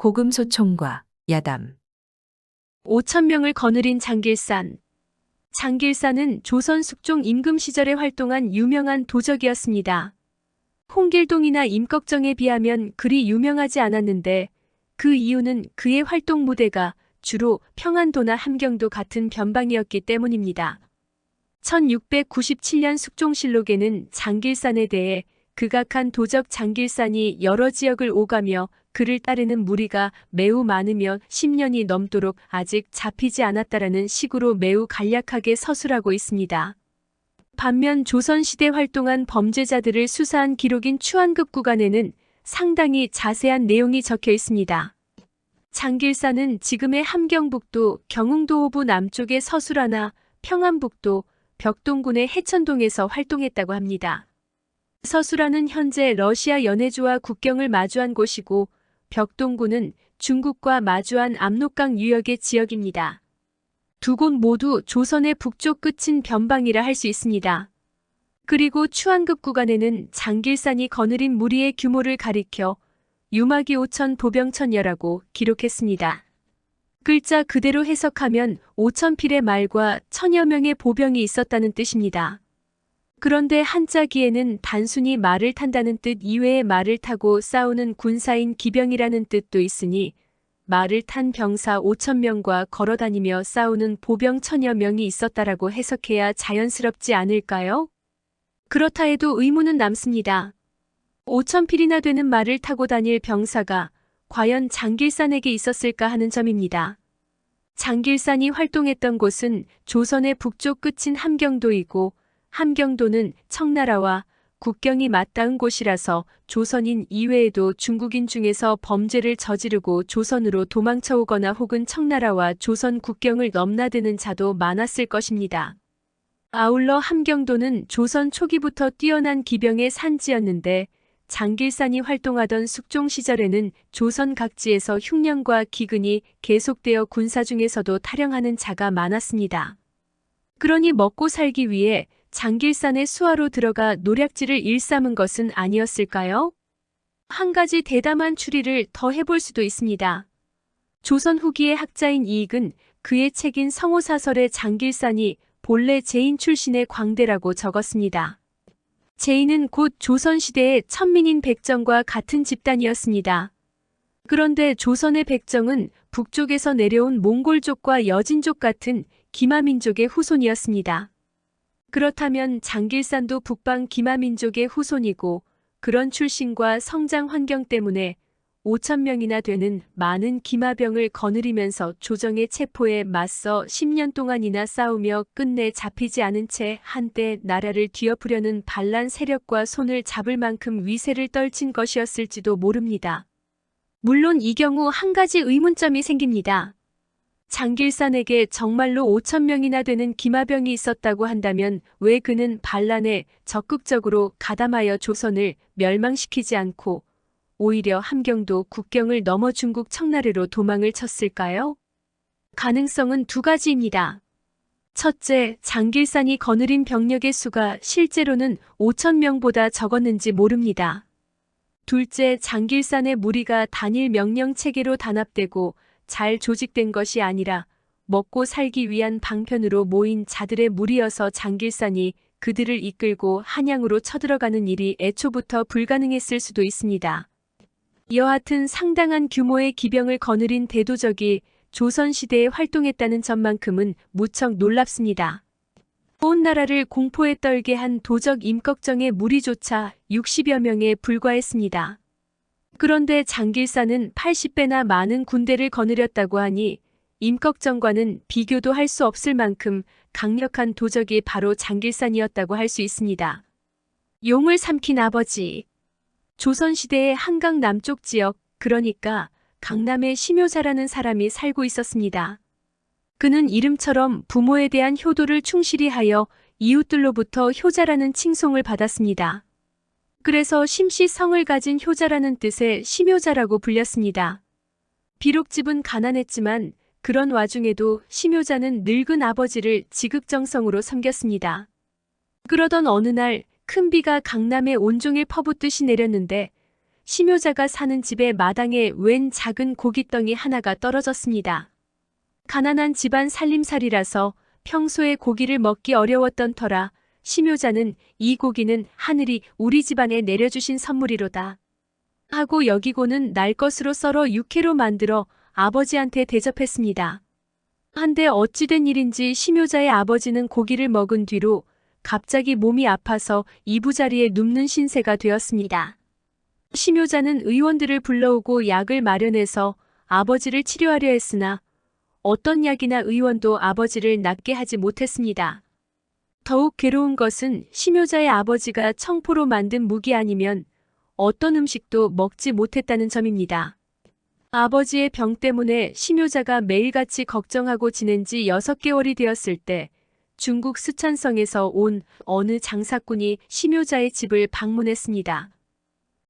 고금소총과 야담. 5천 명을 거느린 장길산. 장길산은 조선 숙종 임금 시절에 활동한 유명한 도적이었습니다. 홍길동이나 임꺽정에 비하면 그리 유명하지 않았는데 그 이유는 그의 활동 무대가 주로 평안도나 함경도 같은 변방이었기 때문입니다. 1697년 숙종실록에는 장길산에 대해 극악한 도적 장길산이 여러 지역을 오가며 그를 따르는 무리가 매우 많으며 10년이 넘도록 아직 잡히지 않았다라는 식으로 매우 간략하게 서술하고 있습니다. 반면 조선시대 활동한 범죄자들을 수사한 기록인 추한급 구간에는 상당히 자세한 내용이 적혀 있습니다. 장길산은 지금의 함경북도 경흥도 호부 남쪽의 서술하나 평안북도 벽동군의 해천동에서 활동했다고 합니다. 서술하는 현재 러시아 연해주와 국경을 마주한 곳이고 벽동군은 중국과 마주한 압록강 유역의 지역입니다. 두 곳 모두 조선의 북쪽 끝인 변방이라 할 수 있습니다. 그리고 추한급 구간에는 장길산이 거느린 무리의 규모를 가리켜 유마기 5천 보병천여라고 기록했습니다. 글자 그대로 해석하면 5천 필의 말과 천여 명의 보병이 있었다는 뜻입니다. 그런데 한자기에는 단순히 말을 탄다는 뜻 이외의 말을 타고 싸우는 군사인 기병이라는 뜻도 있으니 말을 탄 병사 5천 명과 걸어다니며 싸우는 보병 천여 명이 있었다라고 해석해야 자연스럽지 않을까요? 그렇다 해도 의문은 남습니다. 5천 필이나 되는 말을 타고 다닐 병사가 과연 장길산에게 있었을까 하는 점입니다. 장길산이 활동했던 곳은 조선의 북쪽 끝인 함경도이고 함경도는 청나라와 국경이 맞닿은 곳이라서 조선인 이외에도 중국인 중에서 범죄를 저지르고 조선으로 도망쳐 오거나 혹은 청나라와 조선 국경을 넘나드는 자도 많았을 것입니다. 아울러 함경도는 조선 초기부터 뛰어난 기병의 산지였는데 장길산이 활동하던 숙종 시절에는 조선 각지에서 흉년과 기근이 계속되어 군사 중에서도 탈영하는 자가 많았습니다. 그러니 먹고 살기 위해 장길산의 수하로 들어가 노략질을 일삼은 것은 아니었을까요? 한 가지 대담한 추리를 더 해볼 수도 있습니다. 조선 후기의 학자인 이익은 그의 책인 성호사설에 장길산이 본래 제인 출신의 광대라고 적었습니다. 제인은 곧 조선시대의 천민인 백정과 같은 집단이었습니다. 그런데 조선의 백정은 북쪽에서 내려온 몽골족과 여진족 같은 기마민족의 후손이었습니다. 그렇다면 장길산도 북방 기마민족의 후손이고 그런 출신과 성장 환경 때문에 5천 명이나 되는 많은 기마병을 거느리면서 조정의 체포에 맞서 10년 동안이나 싸우며 끝내 잡히지 않은 채 한때 나라를 뒤엎으려는 반란 세력과 손을 잡을 만큼 위세를 떨친 것이었을지도 모릅니다. 물론 이 경우 한 가지 의문점이 생깁니다. 장길산에게 정말로 5천 명이나 되는 기마병이 있었다고 한다면 왜 그는 반란에 적극적으로 가담하여 조선을 멸망시키지 않고 오히려 함경도 국경을 넘어 중국 청나라로 도망을 쳤을까요? 가능성은 두 가지입니다. 첫째, 장길산이 거느린 병력의 수가 실제로는 5천 명보다 적었는지 모릅니다. 둘째, 장길산의 무리가 단일 명령 체계로 단합되고 잘 조직된 것이 아니라 먹고 살기 위한 방편으로 모인 자들의 무리여서 장길산이 그들을 이끌고 한양으로 쳐들어가는 일이 애초부터 불가능했을 수도 있습니다. 여하튼 상당한 규모의 기병을 거느린 대도적이 조선시대에 활동했다는 점만큼은 무척 놀랍습니다. 온 나라를 공포에 떨게 한 도적 임꺽정의 무리조차 60여 명에 불과했습니다. 그런데 장길산은 80배나 많은 군대를 거느렸다고 하니 임꺽정과는 비교도 할 수 없을 만큼 강력한 도적이 바로 장길산이었다고 할 수 있습니다. 용을 삼킨 아버지. 조선시대의 한강 남쪽 지역, 그러니까 강남에 심효자라는 사람이 살고 있었습니다. 그는 이름처럼 부모에 대한 효도를 충실히 하여 이웃들로부터 효자라는 칭송을 받았습니다. 그래서 심씨 성을 가진 효자라는 뜻의 심효자라고 불렸습니다. 비록 집은 가난했지만 그런 와중에도 심효자는 늙은 아버지를 지극정성으로 섬겼습니다. 그러던 어느 날 큰 비가 강남에 온종일 퍼붓듯이 내렸는데 심효자가 사는 집의 마당에 웬 작은 고깃덩이 하나가 떨어졌습니다. 가난한 집안 살림살이라서 평소에 고기를 먹기 어려웠던 터라 심효자는 이 고기는 하늘이 우리 집안에 내려주신 선물이로다 하고 여기고는 날 것으로 썰어 육회로 만들어 아버지한테 대접했습니다. 한데 어찌된 일인지 심효자의 아버지는 고기를 먹은 뒤로 갑자기 몸이 아파서 이부자리에 눕는 신세가 되었습니다. 심효자는 의원들을 불러오고 약을 마련해서 아버지를 치료하려 했으나 어떤 약이나 의원도 아버지를 낫게 하지 못했습니다. 더욱 괴로운 것은 심효자의 아버지가 청포로 만든 묵이 아니면 어떤 음식도 먹지 못했다는 점입니다. 아버지의 병 때문에 심효자가 매일같이 걱정하고 지낸 지 6개월이 되었을 때 중국 스촨성에서 온 어느 장사꾼이 심효자의 집을 방문했습니다.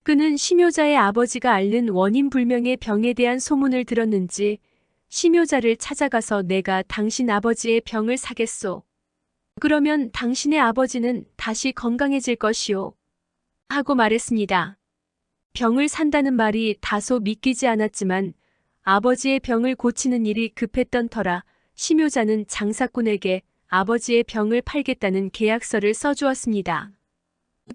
그는 심효자의 아버지가 앓는 원인 불명의 병에 대한 소문을 들었는지 심효자를 찾아가서 내가 당신 아버지의 병을 사겠소. 그러면 당신의 아버지는 다시 건강해질 것이오. 하고 말했습니다. 병을 산다는 말이 다소 믿기지 않았지만 아버지의 병을 고치는 일이 급했던 터라 심효자는 장사꾼에게 아버지의 병을 팔겠다는 계약서를 써주었습니다.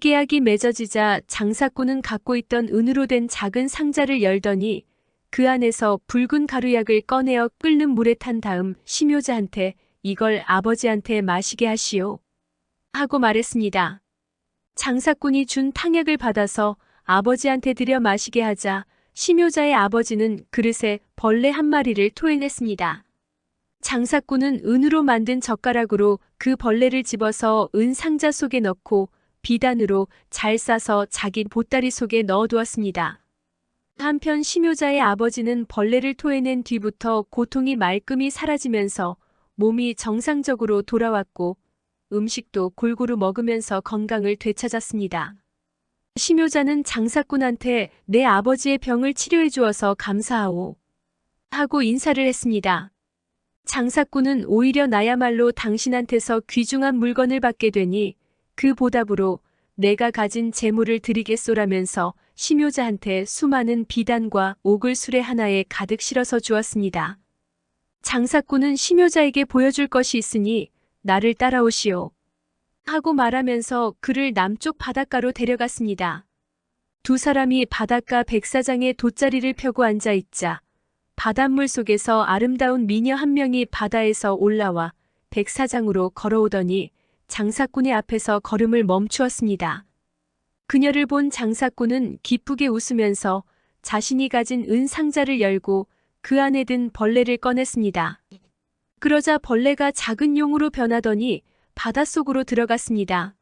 계약이 맺어지자 장사꾼은 갖고 있던 은으로 된 작은 상자를 열더니 그 안에서 붉은 가루약을 꺼내어 끓는 물에 탄 다음 심효자한테 이걸 아버지한테 마시게 하시오. 하고 말했습니다. 장사꾼이 준 탕약을 받아서 아버지한테 들여 마시게 하자 심효자의 아버지는 그릇에 벌레 한 마리를 토해냈습니다. 장사꾼은 은으로 만든 젓가락으로 그 벌레를 집어서 은 상자 속에 넣고 비단으로 잘 싸서 자기 보따리 속에 넣어두었습니다. 한편 심효자의 아버지는 벌레를 토해낸 뒤부터 고통이 말끔히 사라지면서 몸이 정상적으로 돌아왔고 음식도 골고루 먹으면서 건강을 되찾았습니다. 심효자는 장사꾼한테 내 아버지의 병을 치료해 주어서 감사하오. 하고 인사를 했습니다. 장사꾼은 오히려 나야말로 당신한테서 귀중한 물건을 받게 되니 그 보답으로 내가 가진 재물을 드리겠소라면서 심효자한테 수많은 비단과 옥을 수레 하나에 가득 실어서 주었습니다. 장사꾼은 심효자에게 보여줄 것이 있으니 나를 따라오시오. 하고 말하면서 그를 남쪽 바닷가로 데려갔습니다. 두 사람이 바닷가 백사장에 돗자리를 펴고 앉아 있자 바닷물 속에서 아름다운 미녀 한 명이 바다에서 올라와 백사장으로 걸어오더니 장사꾼의 앞에서 걸음을 멈추었습니다. 그녀를 본 장사꾼은 기쁘게 웃으면서 자신이 가진 은 상자를 열고 그 안에 든 벌레를 꺼냈습니다. 그러자 벌레가 작은 용으로 변하더니 바닷속으로 들어갔습니다.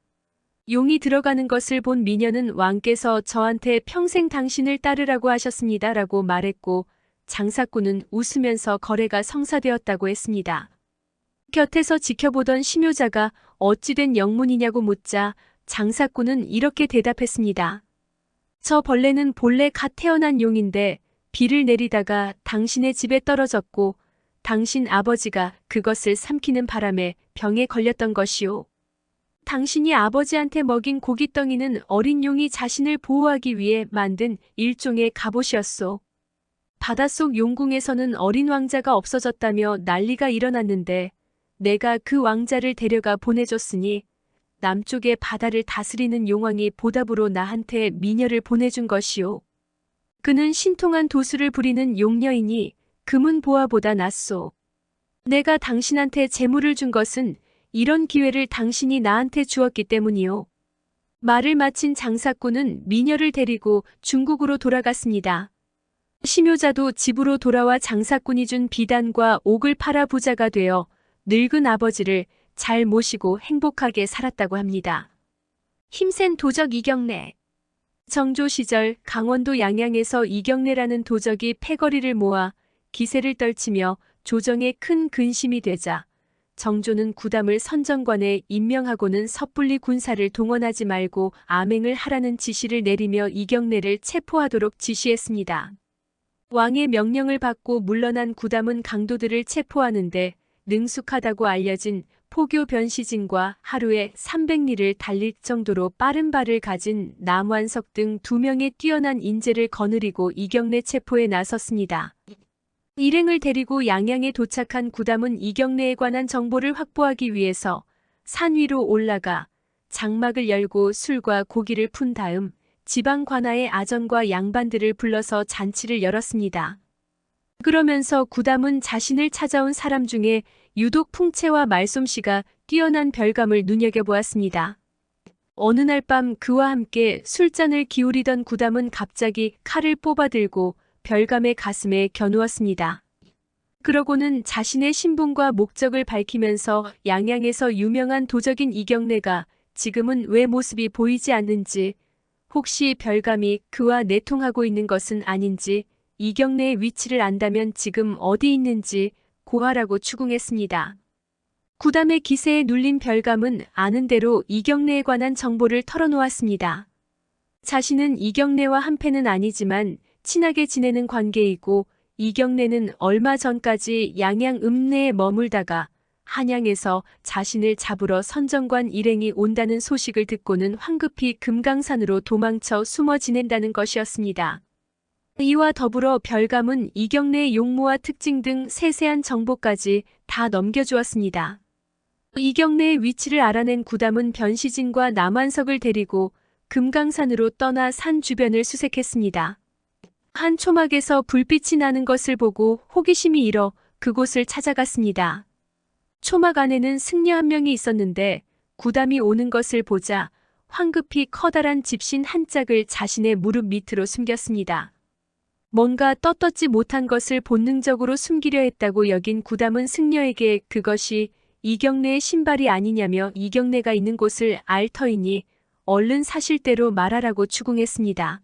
용이 들어가는 것을 본 미녀는 왕께서 저한테 평생 당신을 따르라고 하셨습니다. 라고 말했고 장사꾼은 웃으면서 거래가 성사되었다고 했습니다. 곁에서 지켜보던 심효자가 어찌된 영문이냐고 묻자 장사꾼은 이렇게 대답했습니다. 저 벌레는 본래 갓 태어난 용인데 비를 내리다가 당신의 집에 떨어졌고 당신 아버지가 그것을 삼키는 바람에 병에 걸렸던 것이오. 당신이 아버지한테 먹인 고깃덩이는 어린 용이 자신을 보호하기 위해 만든 일종의 갑옷이었소. 바닷속 용궁에서는 어린 왕자가 없어졌다며 난리가 일어났는데 내가 그 왕자를 데려가 보내줬으니 남쪽의 바다를 다스리는 용왕이 보답으로 나한테 미녀를 보내준 것이오. 그는 신통한 도수를 부리는 용녀이니 금은 보화보다 낫소. 내가 당신한테 재물을 준 것은 이런 기회를 당신이 나한테 주었기 때문이오. 말을 마친 장사꾼은 미녀를 데리고 중국으로 돌아갔습니다. 심효자도 집으로 돌아와 장사꾼이 준 비단과 옥을 팔아 부자가 되어 늙은 아버지를 잘 모시고 행복하게 살았다고 합니다. 힘센 도적 이경래. 정조 시절 강원도 양양에서 이경래라는 도적이 패거리를 모아 기세를 떨치며 조정에 큰 근심이 되자 정조는 구담을 선정관에 임명하고는 섣불리 군사를 동원하지 말고 암행을 하라는 지시를 내리며 이경래를 체포하도록 지시했습니다. 왕의 명령을 받고 물러난 구담은 강도들을 체포하는데 능숙하다고 알려진 포교 변시진과 하루에 300리를 달릴 정도로 빠른 발을 가진 남완석 등 2명의 뛰어난 인재를 거느리고 이경래 체포에 나섰습니다. 일행을 데리고 양양에 도착한 구담은 이경래에 관한 정보를 확보하기 위해서 산 위로 올라가 장막을 열고 술과 고기를 푼 다음 지방 관아의 아전과 양반들을 불러서 잔치를 열었습니다. 그러면서 구담은 자신을 찾아온 사람 중에 유독 풍채와 말솜씨가 뛰어난 별감을 눈여겨보았습니다. 어느 날 밤 그와 함께 술잔을 기울이던 구담은 갑자기 칼을 뽑아들고 별감의 가슴에 겨누었습니다. 그러고는 자신의 신분과 목적을 밝히면서 양양에서 유명한 도적인 이경래가 지금은 왜 모습이 보이지 않는지, 혹시 별감이 그와 내통하고 있는 것은 아닌지, 이경래의 위치를 안다면 지금 어디 있는지 고하라고 추궁했습니다. 구담의 기세에 눌린 별감은 아는 대로 이경래에 관한 정보를 털어놓았습니다. 자신은 이경래와 한패는 아니지만 친하게 지내는 관계이고 이경래는 얼마 전까지 양양 읍내에 머물다가 한양에서 자신을 잡으러 선정관 일행이 온다는 소식을 듣고는 황급히 금강산으로 도망쳐 숨어 지낸다는 것이었습니다. 이와 더불어 별감은 이경래의 용모와 특징 등 세세한 정보까지 다 넘겨주었습니다. 이경래의 위치를 알아낸 구담은 변시진과 남완석을 데리고 금강산으로 떠나 산 주변을 수색했습니다. 한 초막에서 불빛이 나는 것을 보고 호기심이 일어 그곳을 찾아갔습니다. 초막 안에는 승려 한 명이 있었는데 구담이 오는 것을 보자 황급히 커다란 집신 한 짝을 자신의 무릎 밑으로 숨겼습니다. 뭔가 떳떳지 못한 것을 본능적으로 숨기려 했다고 여긴 구담은 승려에게 그것이 이경래의 신발이 아니냐며 이경래가 있는 곳을 알 터이니 얼른 사실대로 말하라고 추궁했습니다.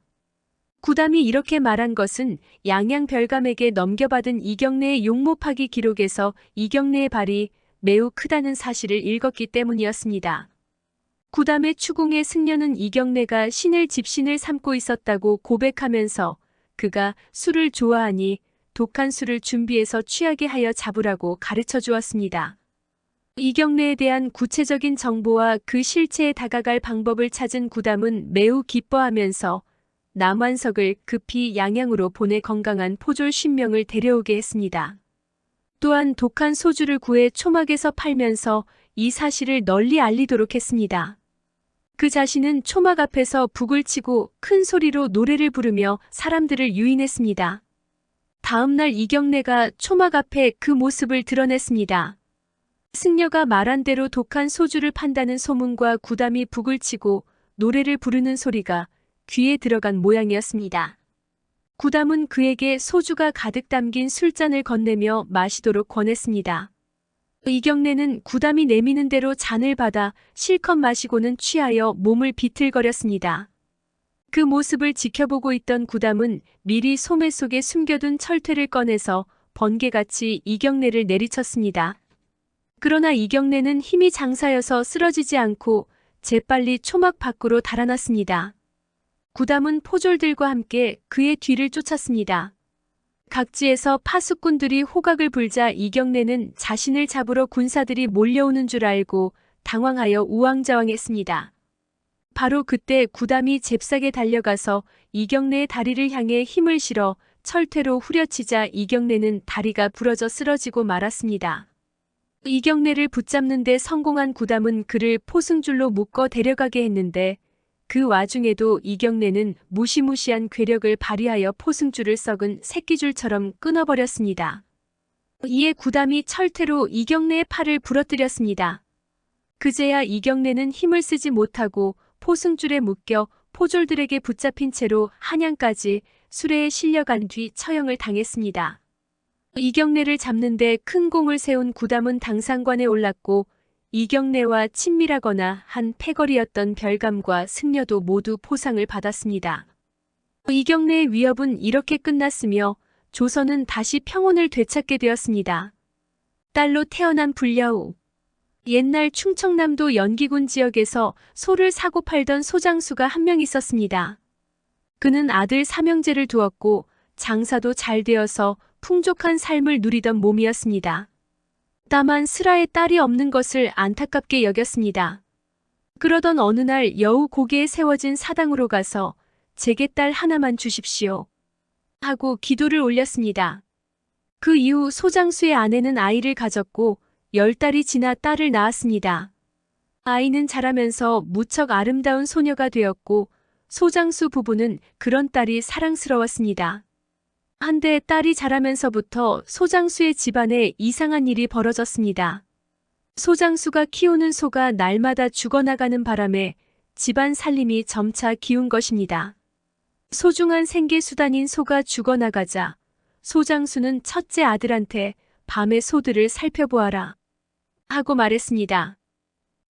구담이 이렇게 말한 것은 양양 별감에게 넘겨받은 이경래의 용모 파기 기록에서 이경래의 발이 매우 크다는 사실을 읽었기 때문이었습니다. 구담의 추궁에 승려는 이경래가 신을 집신을 삼고 있었다고 고백하면서 그가 술을 좋아하니 독한 술을 준비해서 취하게 하여 잡으라고 가르쳐 주었습니다. 이경래에 대한 구체적인 정보와 그 실체에 다가갈 방법을 찾은 구담은 매우 기뻐하면서 남완석을 급히 양양으로 보내 건강한 포졸 50명을 데려오게 했습니다. 또한 독한 소주를 구해 초막에서 팔면서 이 사실을 널리 알리도록 했습니다. 그 자신은 초막 앞에서 북을 치고 큰 소리로 노래를 부르며 사람들을 유인했습니다. 다음 날 이경래가 초막 앞에 그 모습을 드러냈습니다. 승려가 말한 대로 독한 소주를 판다는 소문과 구담이 북을 치고 노래를 부르는 소리가 귀에 들어간 모양이었습니다. 구담은 그에게 소주가 가득 담긴 술잔을 건네며 마시도록 권했습니다. 이경래는 구담이 내미는 대로 잔을 받아 실컷 마시고는 취하여 몸을 비틀거렸습니다. 그 모습을 지켜보고 있던 구담은 미리 소매 속에 숨겨둔 철퇴를 꺼내서 번개같이 이경래를 내리쳤습니다. 그러나 이경래는 힘이 장사여서 쓰러지지 않고 재빨리 초막 밖으로 달아났습니다. 구담은 포졸들과 함께 그의 뒤를 쫓았습니다. 각지에서 파수꾼들이 호각을 불자 이경래는 자신을 잡으러 군사들이 몰려오는 줄 알고 당황하여 우왕좌왕했습니다. 바로 그때 구담이 잽싸게 달려가서 이경래의 다리를 향해 힘을 실어 철퇴로 후려치자 이경래는 다리가 부러져 쓰러지고 말았습니다. 이경래를 붙잡는 데 성공한 구담은 그를 포승줄로 묶어 데려가게 했는데 그 와중에도 이경래는 무시무시한 괴력을 발휘하여 포승줄을 썩은 새끼줄처럼 끊어버렸습니다. 이에 구담이 철퇴로 이경래의 팔을 부러뜨렸습니다. 그제야 이경래는 힘을 쓰지 못하고 포승줄에 묶여 포졸들에게 붙잡힌 채로 한양까지 수레에 실려간 뒤 처형을 당했습니다. 이경래를 잡는데 큰 공을 세운 구담은 당상관에 올랐고 이경래와 친밀하거나 한 패거리였던 별감과 승려도 모두 포상을 받았습니다. 이경래의 위협은 이렇게 끝났으며 조선은 다시 평온을 되찾게 되었습니다. 딸로 태어난 불려우. 옛날 충청남도 연기군 지역에서 소를 사고 팔던 소장수가 한 명 있었습니다. 그는 아들 삼형제를 두었고 장사도 잘 되어서 풍족한 삶을 누리던 몸이었습니다. 다만 슬아의 딸이 없는 것을 안타깝게 여겼습니다. 그러던 어느 날 여우 고개에 세워진 사당으로 가서 제게 딸 하나만 주십시오 하고 기도를 올렸습니다. 그 이후 소장수의 아내는 아이를 가졌고 10달이 지나 딸을 낳았습니다. 아이는 자라면서 무척 아름다운 소녀가 되었고 소장수 부부는 그런 딸이 사랑스러웠습니다. 한데 딸이 자라면서부터 소장수의 집안에 이상한 일이 벌어졌습니다. 소장수가 키우는 소가 날마다 죽어나가는 바람에 집안 살림이 점차 기운 것입니다. 소중한 생계수단인 소가 죽어나가자 소장수는 첫째 아들한테 밤에 소들을 살펴보아라 하고 말했습니다.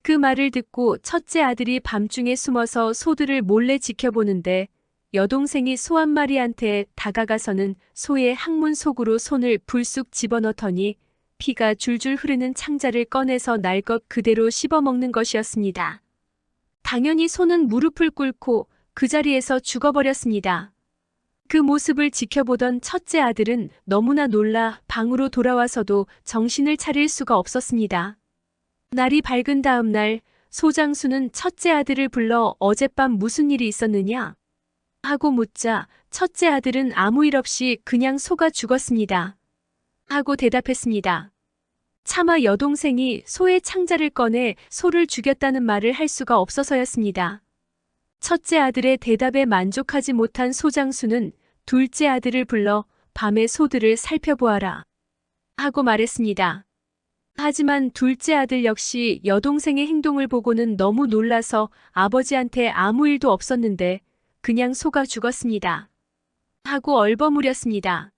그 말을 듣고 첫째 아들이 밤중에 숨어서 소들을 몰래 지켜보는데 여동생이 소 한 마리한테 다가가서는 소의 항문 속으로 손을 불쑥 집어넣더니 피가 줄줄 흐르는 창자를 꺼내서 날 것 그대로 씹어먹는 것이었습니다. 당연히 소는 무릎을 꿇고 그 자리에서 죽어버렸습니다. 그 모습을 지켜보던 첫째 아들은 너무나 놀라 방으로 돌아와서도 정신을 차릴 수가 없었습니다. 날이 밝은 다음 날 소장수는 첫째 아들을 불러 어젯밤 무슨 일이 있었느냐 하고 묻자 첫째 아들은 아무 일 없이 그냥 소가 죽었습니다 하고 대답했습니다. 차마 여동생이 소의 창자를 꺼내 소를 죽였다는 말을 할 수가 없어서였습니다. 첫째 아들의 대답에 만족하지 못한 소장수는 둘째 아들을 불러 밤에 소들을 살펴보아라 하고 말했습니다. 하지만 둘째 아들 역시 여동생의 행동을 보고는 너무 놀라서 아버지한테 아무 일도 없었는데 그냥 소가 죽었습니다 하고 얼버무렸습니다.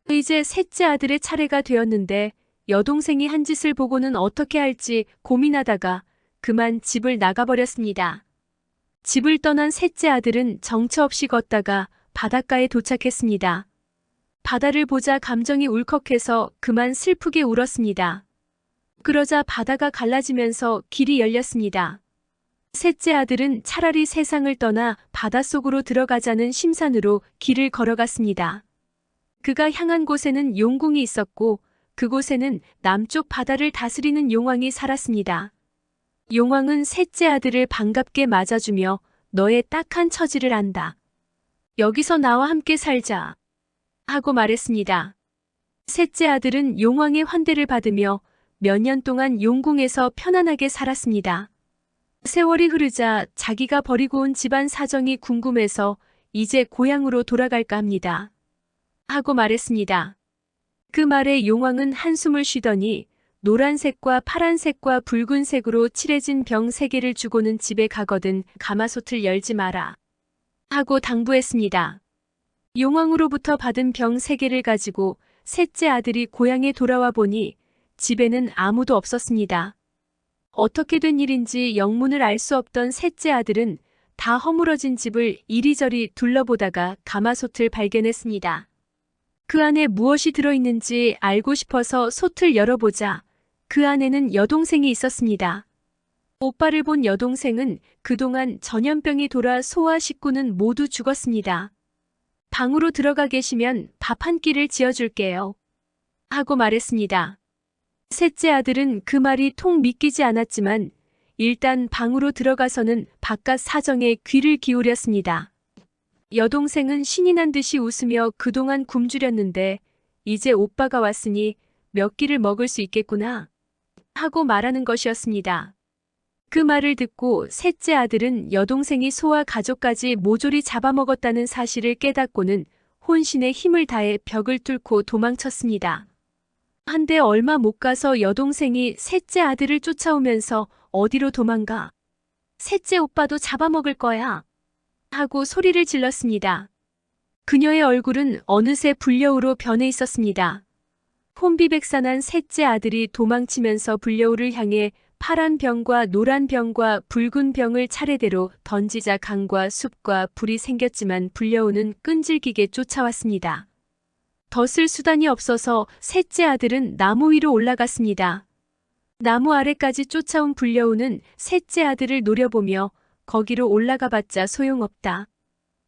이제 셋째 아들의 차례가 되었는데 여동생이 한 짓을 보고는 어떻게 할지 고민하다가 그만 집을 나가버렸습니다. 집을 떠난 셋째 아들은 정처 없이 걷다가 바닷가에 도착했습니다. 바다를 보자 감정이 울컥해서 그만 슬프게 울었습니다. 그러자 바다가 갈라지면서 길이 열렸습니다. 셋째 아들은 차라리 세상을 떠나 바닷속으로 들어가자는 심산으로 길을 걸어갔습니다. 그가 향한 곳에는 용궁이 있었고 그곳에는 남쪽 바다를 다스리는 용왕이 살았습니다. 용왕은 셋째 아들을 반갑게 맞아주며 너의 딱한 처지를 안다. 여기서 나와 함께 살자 하고 말했습니다. 셋째 아들은 용왕의 환대를 받으며 몇 년 동안 용궁에서 편안하게 살았습니다. 세월이 흐르자 자기가 버리고 온 집안 사정이 궁금해서 이제 고향으로 돌아갈까 합니다. 하고 말했습니다. 그 말에 용왕은 한숨을 쉬더니 노란색과 파란색과 붉은색으로 칠해진 병 3개를 주고는 집에 가거든 가마솥을 열지 마라. 하고 당부했습니다. 용왕으로부터 받은 병 3개를 가지고 셋째 아들이 고향에 돌아와 보니 집에는 아무도 없었습니다. 어떻게 된 일인지 영문을 알 수 없던 셋째 아들은 다 허물어진 집을 이리저리 둘러보다가 가마솥을 발견했습니다. 그 안에 무엇이 들어있는지 알고 싶어서 솥을 열어보자 그 안에는 여동생이 있었습니다. 오빠를 본 여동생은 그동안 전염병이 돌아 소와 식구는 모두 죽었습니다. 방으로 들어가 계시면 밥 한 끼를 지어줄게요. 하고 말했습니다. 셋째 아들은 그 말이 통 믿기지 않았지만 일단 방으로 들어가서는 바깥 사정에 귀를 기울였습니다. 여동생은 신이 난 듯이 웃으며 그동안 굶주렸는데 이제 오빠가 왔으니 몇 끼를 먹을 수 있겠구나 하고 말하는 것이었습니다. 그 말을 듣고 셋째 아들은 여동생이 소와 가족까지 모조리 잡아먹었다는 사실을 깨닫고는 혼신의 힘을 다해 벽을 뚫고 도망쳤습니다. 한데 얼마 못 가서 여동생이 셋째 아들을 쫓아오면서 어디로 도망가? 셋째 오빠도 잡아먹을 거야. 하고 소리를 질렀습니다. 그녀의 얼굴은 어느새 불려우로 변해 있었습니다. 혼비백산한 셋째 아들이 도망치면서 불려우를 향해 파란 병과 노란 병과 붉은 병을 차례대로 던지자 강과 숲과 불이 생겼지만 불려우는 끈질기게 쫓아왔습니다. 더 쓸 수단이 없어서 셋째 아들은 나무 위로 올라갔습니다. 나무 아래까지 쫓아온 불려우는 셋째 아들을 노려보며 거기로 올라가봤자 소용없다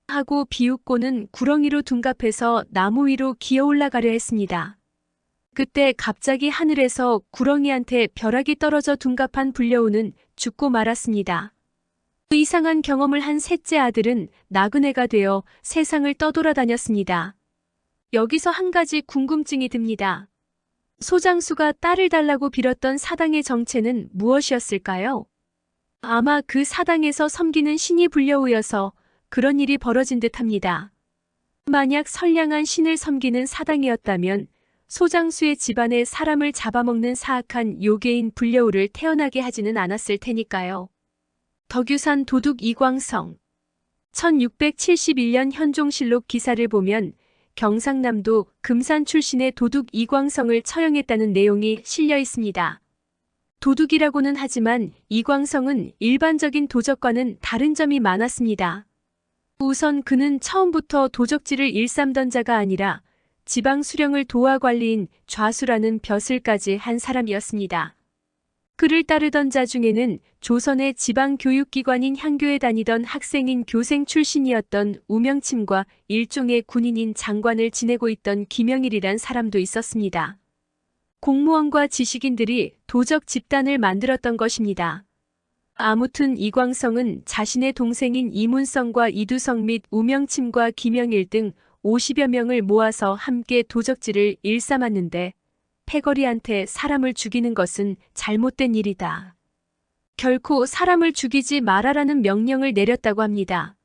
하고 비웃고는 구렁이로 둔갑해서 나무 위로 기어 올라가려 했습니다. 그때 갑자기 하늘에서 구렁이한테 벼락이 떨어져 둔갑한 불려우는 죽고 말았습니다. 그 이상한 경험을 한 셋째 아들은 나그네가 되어 세상을 떠돌아다녔습니다. 여기서 한 가지 궁금증이 듭니다. 소장수가 딸을 달라고 빌었던 사당의 정체는 무엇이었을까요? 아마 그 사당에서 섬기는 신이 불려오여서 그런 일이 벌어진 듯합니다. 만약 선량한 신을 섬기는 사당이었다면 소장수의 집안에 사람을 잡아먹는 사악한 요괴인 불려우를 태어나게 하지는 않았을 테니까요. 덕유산 도둑 이광성 1671년 현종실록 기사를 보면 경상남도 금산 출신의 도둑 이광성을 처형했다는 내용이 실려 있습니다. 도둑이라고는 하지만 이광성은 일반적인 도적과는 다른 점이 많았습니다. 우선 그는 처음부터 도적질을 일삼던 자가 아니라 지방 수령을 도와 관리인 좌수라는 벼슬까지 한 사람이었습니다. 그를 따르던 자 중에는 조선의 지방 교육기관인 향교에 다니던 학생인 교생 출신이었던 우명침과 일종의 군인인 장관을 지내고 있던 김영일이란 사람도 있었습니다. 공무원과 지식인들이 도적 집단을 만들었던 것입니다. 아무튼 이광성은 자신의 동생인 이문성과 이두성 및 우명침과 김영일 등 50여 명을 모아서 함께 도적질을 일삼았는데 패거리한테 사람을 죽이는 것은 잘못된 일이다. 결코 사람을 죽이지 말아라는 명령을 내렸다고 합니다.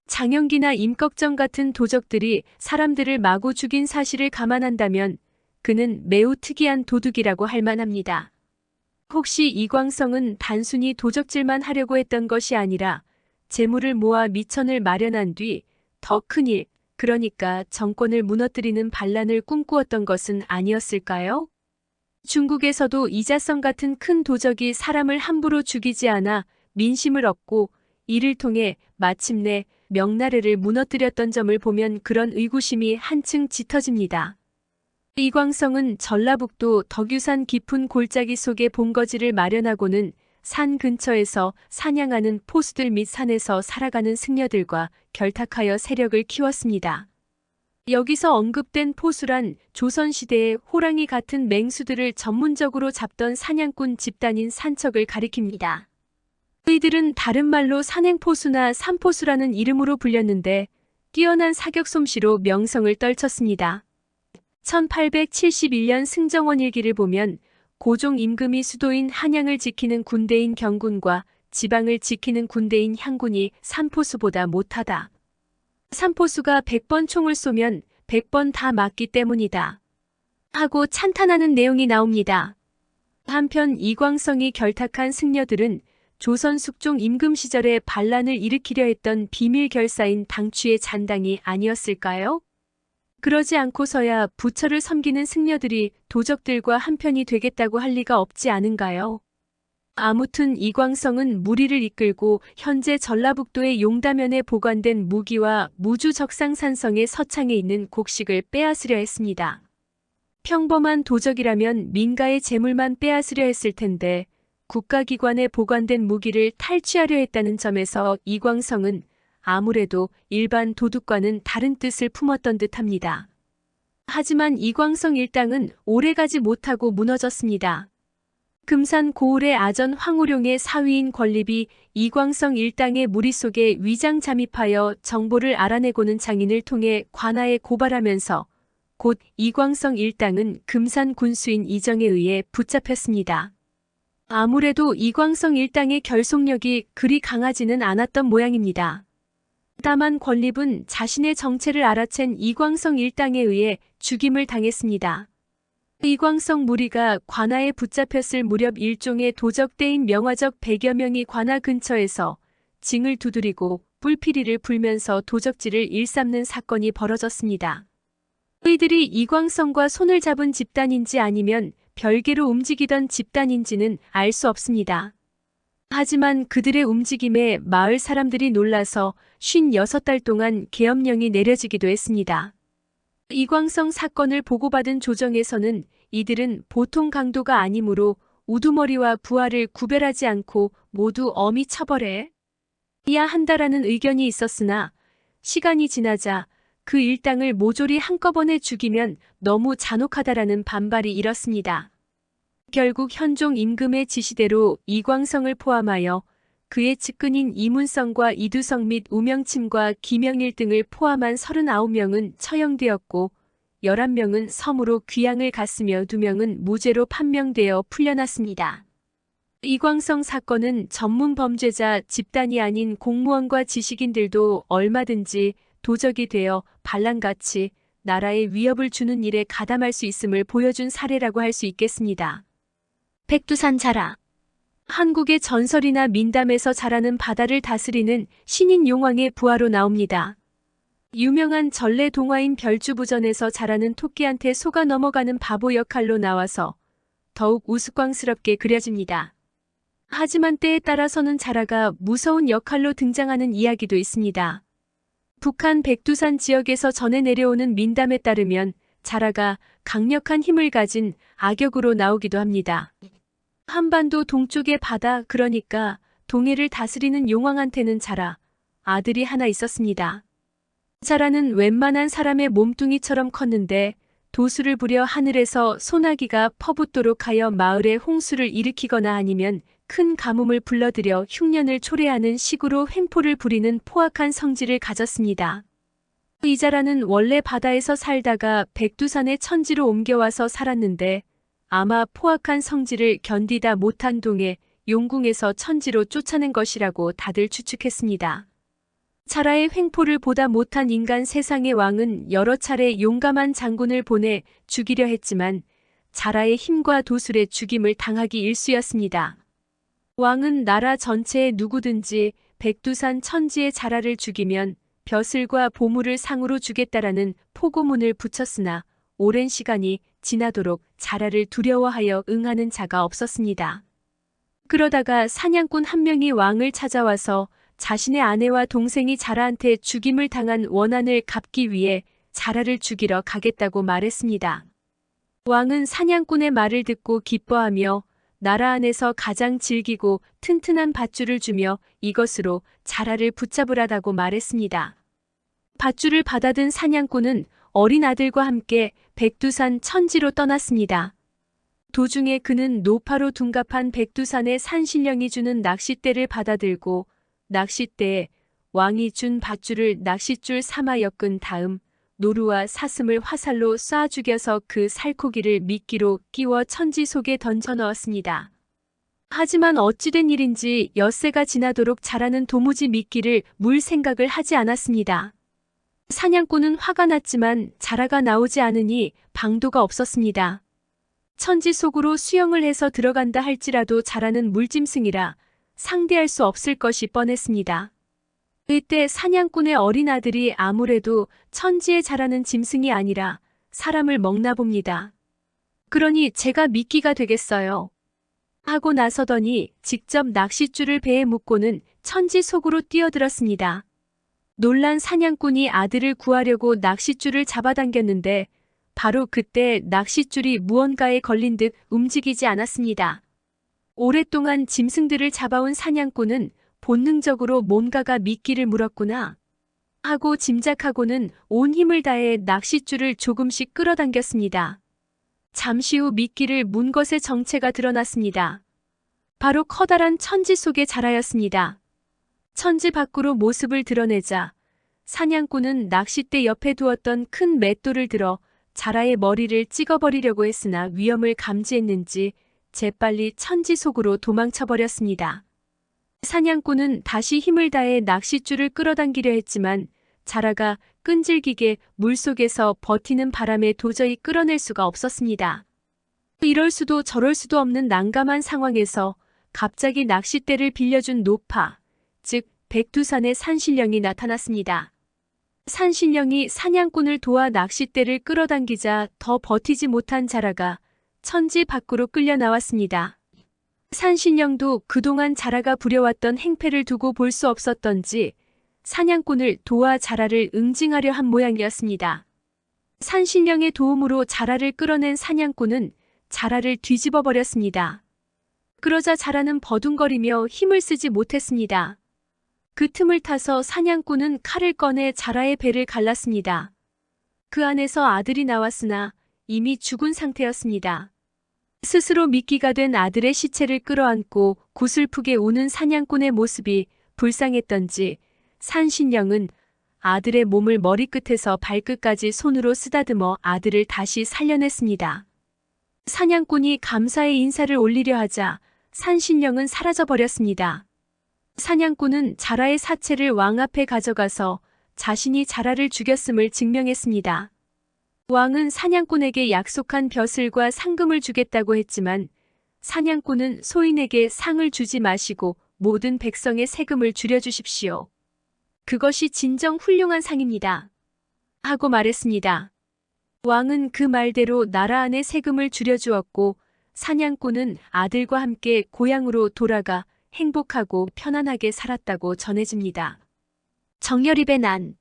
장영기나 임꺽정 같은 도적들이 사람들을 마구 죽인 사실을 감안한다면 그는 매우 특이한 도둑이라고 할 만합니다. 혹시 이광성은 단순히 도적질만 하려고 했던 것이 아니라 재물을 모아 미천을 마련한 뒤 더 큰 일, 그러니까 정권을 무너뜨리는 반란을 꿈꾸었던 것은 아니었을까요? 중국에서도 이자성 같은 큰 도적이 사람을 함부로 죽이지 않아 민심을 얻고 이를 통해 마침내 명나라를 무너뜨렸던 점을 보면 그런 의구심이 한층 짙어집니다. 이광성은 전라북도 덕유산 깊은 골짜기 속에 본거지를 마련하고는 산 근처에서 사냥하는 포수들 및 산에서 살아가는 승려들과 결탁하여 세력을 키웠습니다. 여기서 언급된 포수란 조선시대의 호랑이 같은 맹수들을 전문적으로 잡던 사냥꾼 집단인 산척을 가리킵니다. 이들은 다른 말로 산행포수나 산포수라는 이름으로 불렸는데 뛰어난 사격 솜씨로 명성을 떨쳤습니다. 1871년 승정원 일기를 보면 고종 임금이 수도인 한양을 지키는 군대인 경군과 지방을 지키는 군대인 향군이 산포수보다 못하다. 산포수가 100번 총을 쏘면 100번 다 맞기 때문이다. 하고 찬탄하는 내용이 나옵니다. 한편 이광성이 결탁한 승려들은 조선 숙종 임금 시절에 반란을 일으키려 했던 비밀 결사인 당취의 잔당이 아니었을까요? 그러지 않고서야 부처를 섬기는 승려들이 도적들과 한편이 되겠다고 할 리가 없지 않은가요? 아무튼 이광성은 무리를 이끌고 현재 전라북도의 용담면에 보관된 무기와 무주 적상산성의 서창에 있는 곡식을 빼앗으려 했습니다. 평범한 도적이라면 민가의 재물만 빼앗으려 했을 텐데 국가기관에 보관된 무기를 탈취하려 했다는 점에서 이광성은 아무래도 일반 도둑과는 다른 뜻을 품었던 듯합니다. 하지만 이광성 일당은 오래가지 못하고 무너졌습니다. 금산 고을의 아전 황우룡의 사위인 권립이 이광성 일당의 무리 속에 위장 잠입하여 정보를 알아내고는 장인을 통해 관아에 고발하면서 곧 이광성 일당은 금산 군수인 이정에 의해 붙잡혔습니다. 아무래도 이광성 일당의 결속력이 그리 강하지는 않았던 모양입니다. 다만 권립은 자신의 정체를 알아챈 이광성 일당에 의해 죽임을 당했습니다. 이광성 무리가 관아에 붙잡혔을 무렵 일종의 도적대인 명화적 100여 명이 관아 근처에서 징을 두드리고 뿔피리를 불면서 도적질을 일삼는 사건이 벌어졌습니다. 이들이 이광성과 손을 잡은 집단인지 아니면 별개로 움직이던 집단인지는 알 수 없습니다. 하지만 그들의 움직임에 마을 사람들이 놀라서 56달 동안 계엄령이 내려지기도 했습니다. 이광성 사건을 보고받은 조정에서는 이들은 보통 강도가 아니므로 우두머리와 부하를 구별하지 않고 모두 엄히 처벌해야 한다라는 의견이 있었으나 시간이 지나자 그 일당을 모조리 한꺼번에 죽이면 너무 잔혹하다라는 반발이 일었습니다. 결국 현종 임금의 지시대로 이광성을 포함하여 그의 측근인 이문성과 이두성 및 우명침과 김영일 등을 포함한 39명은 처형되었고 11명은 섬으로 귀양을 갔으며 2명은 무죄로 판명되어 풀려났습니다. 이광성 사건은 전문 범죄자 집단이 아닌 공무원과 지식인들도 얼마든지 도적이 되어 반란같이 나라에 위협을 주는 일에 가담할 수 있음을 보여준 사례라고 할 수 있겠습니다. 백두산 자라. 한국의 전설이나 민담에서 자라는 바다를 다스리는 신인 용왕의 부하로 나옵니다. 유명한 전래 동화인 별주부전에서 자라는 토끼한테 속아 넘어가는 바보 역할로 나와서 더욱 우스꽝스럽게 그려집니다. 하지만 때에 따라서는 자라가 무서운 역할로 등장하는 이야기도 있습니다. 북한 백두산 지역에서 전해 내려오는 민담에 따르면 자라가 강력한 힘을 가진 악역으로 나오기도 합니다. 한반도 동쪽의 바다, 그러니까 동해를 다스리는 용왕한테는 자라, 아들이 하나 있었습니다. 자라는 웬만한 사람의 몸뚱이처럼 컸는데 도수를 부려 하늘에서 소나기가 퍼붓도록 하여 마을에 홍수를 일으키거나 아니면 큰 가뭄을 불러들여 흉년을 초래하는 식으로 횡포를 부리는 포악한 성질을 가졌습니다. 이 자라는 원래 바다에서 살다가 백두산의 천지로 옮겨와서 살았는데 아마 포악한 성질을 견디다 못한 동에 용궁에서 천지로 쫓아낸 것이라고 다들 추측했습니다. 자라의 횡포를 보다 못한 인간 세상의 왕은 여러 차례 용감한 장군을 보내 죽이려 했지만 자라의 힘과 도술에 죽임을 당하기 일쑤였습니다. 왕은 나라 전체에 누구든지 백두산 천지의 자라를 죽이면 벼슬과 보물을 상으로 주겠다라는 포고문을 붙였으나 오랜 시간이 지나도록 자라를 두려워하여 응하는 자가 없었습니다. 그러다가 사냥꾼 한 명이 왕을 찾아와서 자신의 아내와 동생이 자라한테 죽임을 당한 원한을 갚기 위해 자라를 죽이러 가겠다고 말했습니다. 왕은 사냥꾼의 말을 듣고 기뻐하며 나라 안에서 가장 질기고 튼튼한 밧줄을 주며 이것으로 자라를 붙잡으라고 말했습니다. 밧줄을 받아든 사냥꾼은 어린 아들과 함께 백두산 천지로 떠났습니다. 도중에 그는 노파로 둔갑한 백두산의 산신령이 주는 낚싯대를 받아들고 낚싯대에 왕이 준 밧줄을 낚싯줄 삼아 엮은 다음 노루와 사슴을 화살로 쏴 죽여서 그 살코기를 미끼로 끼워 천지 속에 던져 넣었습니다. 하지만 어찌된 일인지 엿새가 지나도록 자라는 도무지 미끼를 물 생각을 하지 않았습니다. 사냥꾼은 화가 났지만 자라가 나오지 않으니 방도가 없었습니다. 천지 속으로 수영을 해서 들어간다 할지라도 자라는 물짐승이라 상대할 수 없을 것이 뻔했습니다. 이때 사냥꾼의 어린 아들이 아무래도 천지에 자라는 짐승이 아니라 사람을 먹나 봅니다. 그러니 제가 미끼가 되겠어요. 하고 나서더니 직접 낚싯줄을 배에 묶고는 천지 속으로 뛰어들었습니다. 놀란 사냥꾼이 아들을 구하려고 낚싯줄을 잡아당겼는데 바로 그때 낚싯줄이 무언가에 걸린 듯 움직이지 않았습니다. 오랫동안 짐승들을 잡아온 사냥꾼은 본능적으로 뭔가가 미끼를 물었구나 하고 짐작하고는 온 힘을 다해 낚싯줄을 조금씩 끌어당겼습니다. 잠시 후 미끼를 문 것의 정체가 드러났습니다. 바로 커다란 천지 속의 자라였습니다. 천지 밖으로 모습을 드러내자 사냥꾼은 낚싯대 옆에 두었던 큰 맷돌을 들어 자라의 머리를 찍어버리려고 했으나 위험을 감지했는지 재빨리 천지 속으로 도망쳐버렸습니다. 사냥꾼은 다시 힘을 다해 낚싯줄을 끌어당기려 했지만 자라가 끈질기게 물속에서 버티는 바람에 도저히 끌어낼 수가 없었습니다. 이럴 수도 저럴 수도 없는 난감한 상황에서 갑자기 낚싯대를 빌려준 노파, 즉 백두산의 산신령이 나타났습니다. 산신령이 사냥꾼을 도와 낚싯대를 끌어당기자 더 버티지 못한 자라가 천지 밖으로 끌려 나왔습니다. 산신령도 그동안 자라가 부려왔던 행패를 두고 볼 수 없었던지 사냥꾼을 도와 자라를 응징하려 한 모양이었습니다. 산신령의 도움으로 자라를 끌어낸 사냥꾼은 자라를 뒤집어 버렸습니다. 그러자 자라는 버둥거리며 힘을 쓰지 못했습니다. 그 틈을 타서 사냥꾼은 칼을 꺼내 자라의 배를 갈랐습니다. 그 안에서 아들이 나왔으나 이미 죽은 상태였습니다. 스스로 미끼가 된 아들의 시체를 끌어안고 구슬프게 우는 사냥꾼의 모습이 불쌍했던지 산신령은 아들의 몸을 머리끝에서 발끝까지 손으로 쓰다듬어 아들을 다시 살려냈습니다. 사냥꾼이 감사의 인사를 올리려 하자 산신령은 사라져버렸습니다. 사냥꾼은 자라의 사체를 왕 앞에 가져가서 자신이 자라를 죽였음을 증명했습니다. 왕은 사냥꾼에게 약속한 벼슬과 상금을 주겠다고 했지만 사냥꾼은 소인에게 상을 주지 마시고 모든 백성의 세금을 줄여주십시오. 그것이 진정 훌륭한 상입니다. 하고 말했습니다. 왕은 그 말대로 나라 안의 세금을 줄여주었고 사냥꾼은 아들과 함께 고향으로 돌아가 행복하고 편안하게 살았다고 전해집니다. 정열입의 난.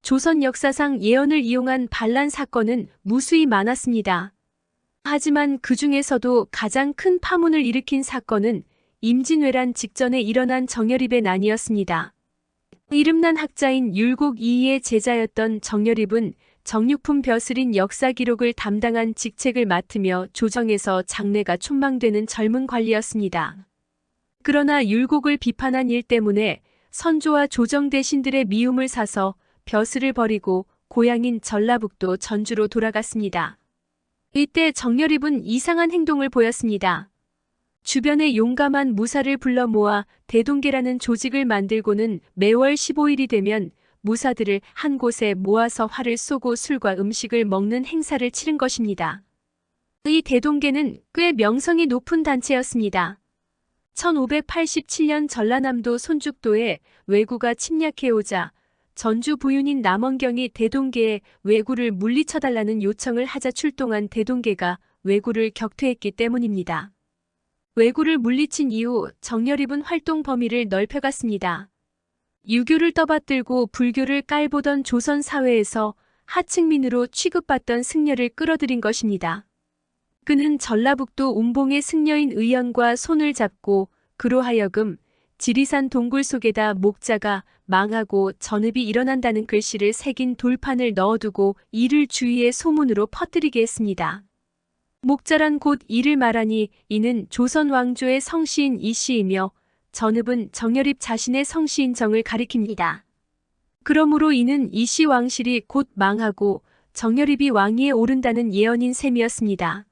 조선 역사상 예언을 이용한 반란 사건은 무수히 많았습니다. 하지만 그 중에서도 가장 큰 파문을 일으킨 사건은 임진왜란 직전에 일어난 정열입의 난이었습니다. 이름난 학자인 율곡 이이의 제자였던 정열입은 정육품 벼슬인 역사 기록을 담당한 직책을 맡으며 조정에서 장래가 촉망되는 젊은 관리였습니다. 그러나 율곡을 비판한 일 때문에 선조와 조정 대신들의 미움을 사서 벼슬을 버리고 고향인 전라북도 전주로 돌아갔습니다. 이때 정열입은 이상한 행동을 보였습니다. 주변에 용감한 무사를 불러 모아 대동계라는 조직을 만들고는 매월 15일이 되면 무사들을 한 곳에 모아서 활을 쏘고 술과 음식을 먹는 행사를 치른 것입니다. 이 대동계는 꽤 명성이 높은 단체였습니다. 1587년 전라남도 손죽도에 왜구가 침략해오자 전주 부윤인 남원경이 대동계에 왜구를 물리쳐달라는 요청을 하자 출동한 대동계가 왜구를 격퇴했기 때문입니다. 왜구를 물리친 이후 정열입은 활동 범위를 넓혀갔습니다. 유교를 떠받들고 불교를 깔보던 조선 사회에서 하층민으로 취급받던 승려를 끌어들인 것입니다. 그는 전라북도 운봉의 승려인 의연과 손을 잡고 그로 하여금 지리산 동굴 속에다 목자가 망하고 전읍이 일어난다는 글씨를 새긴 돌판을 넣어두고 이를 주위에 소문으로 퍼뜨리게 했습니다. 목자란 곧 이를 말하니 이는 조선 왕조의 성씨인 이씨이며 전읍은 정열입 자신의 성씨인 정을 가리킵니다. 그러므로 이는 이씨 왕실이 곧 망하고 정열입이 왕위에 오른다는 예언인 셈이었습니다.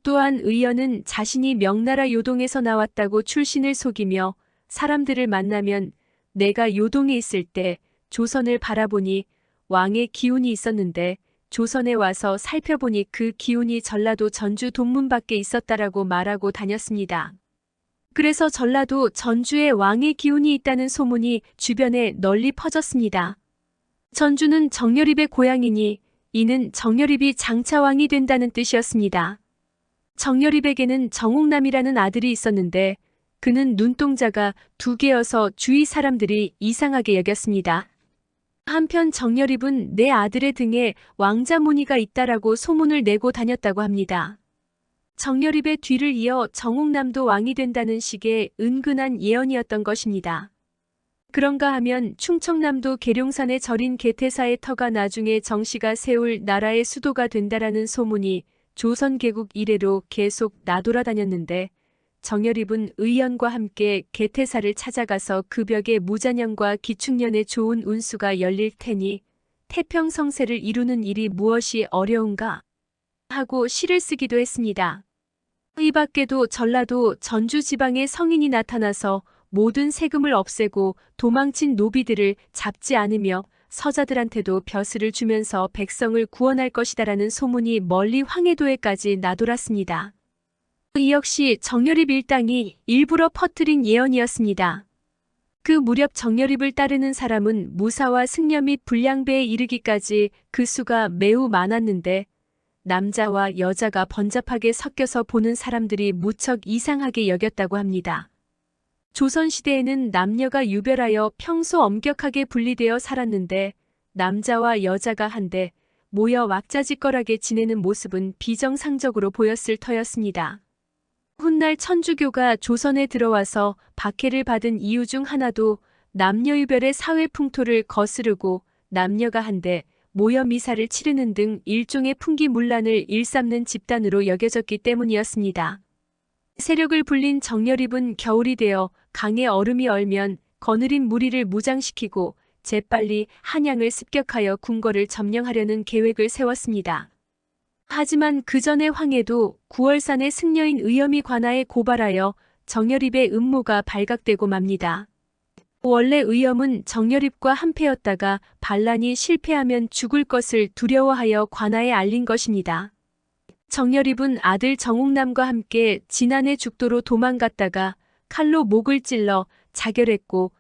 또한 의연은 자신이 명나라 요동에서 나왔다고 출신을 속이며 사람들을 만나면 내가 요동에 있을 때 조선을 바라보니 왕의 기운이 있었는데 조선에 와서 살펴보니 그 기운이 전라도 전주 동문 밖에 있었다라고 말하고 다녔습니다. 그래서 전라도 전주에 왕의 기운이 있다는 소문이 주변에 널리 퍼졌습니다. 전주는 정열입의 고향이니 이는 정열입이 장차왕이 된다는 뜻이었습니다. 정열입에게는 정옥남이라는 아들이 있었는데 그는 눈동자가 2개여서 주위 사람들이 이상하게 여겼습니다. 한편 정열입은 내 아들의 등에 왕자 무늬가 있다라고 소문을 내고 다녔다고 합니다. 정열입의 뒤를 이어 정옥남도 왕이 된다는 식의 은근한 예언이었던 것입니다. 그런가 하면 충청남도 계룡산에 절인 개태사의 터가 나중에 정씨가 세울 나라의 수도가 된다라는 소문이 조선 개국 이래로 계속 나돌아다녔는데 정열입은 의연과 함께 개태사를 찾아가서 그 벽에 무자년과 기축년의 좋은 운수가 열릴 테니 태평성세를 이루는 일이 무엇이 어려운가 하고 시를 쓰기도 했습니다. 이 밖에도 전라도 전주 지방의 성인이 나타나서 모든 세금을 없애고 도망친 노비들을 잡지 않으며 서자들한테도 벼슬을 주면서 백성을 구원할 것이다라는 소문이 멀리 황해도에까지 나돌았습니다. 이 역시 정열입 일당이 일부러 퍼뜨린 예언이었습니다. 그 무렵 정열입을 따르는 사람은 무사와 승려 및 불량배에 이르기까지 그 수가 매우 많았는데 남자와 여자가 번잡하게 섞여서 보는 사람들이 무척 이상하게 여겼다고 합니다. 조선시대에는 남녀가 유별하여 평소 엄격하게 분리되어 살았는데 남자와 여자가 한데 모여 왁자지껄하게 지내는 모습은 비정상적으로 보였을 터였습니다. 훗날 천주교가 조선에 들어와서 박해를 받은 이유 중 하나도 남녀유별의 사회 풍토를 거스르고 남녀가 한데 모여 미사를 치르는 등 일종의 풍기문란을 일삼는 집단으로 여겨졌기 때문이었습니다. 세력을 불린 정열입은 겨울이 되어 강에 얼음이 얼면 거느린 무리를 무장시키고 재빨리 한양을 습격하여 궁궐을 점령하려는 계획을 세웠습니다. 하지만 그 전에 황해도 9월산의 승려인 의염이 관하에 고발하여 정열입의 음모가 발각되고 맙니다. 원래 의염은 정열입과 한패였다가 반란이 실패하면 죽을 것을 두려워하여 관아에 알린 것입니다. 정열입은 아들 정옥남과 함께 진안의 죽도로 도망갔다가 칼로 목을 찔러 자결했고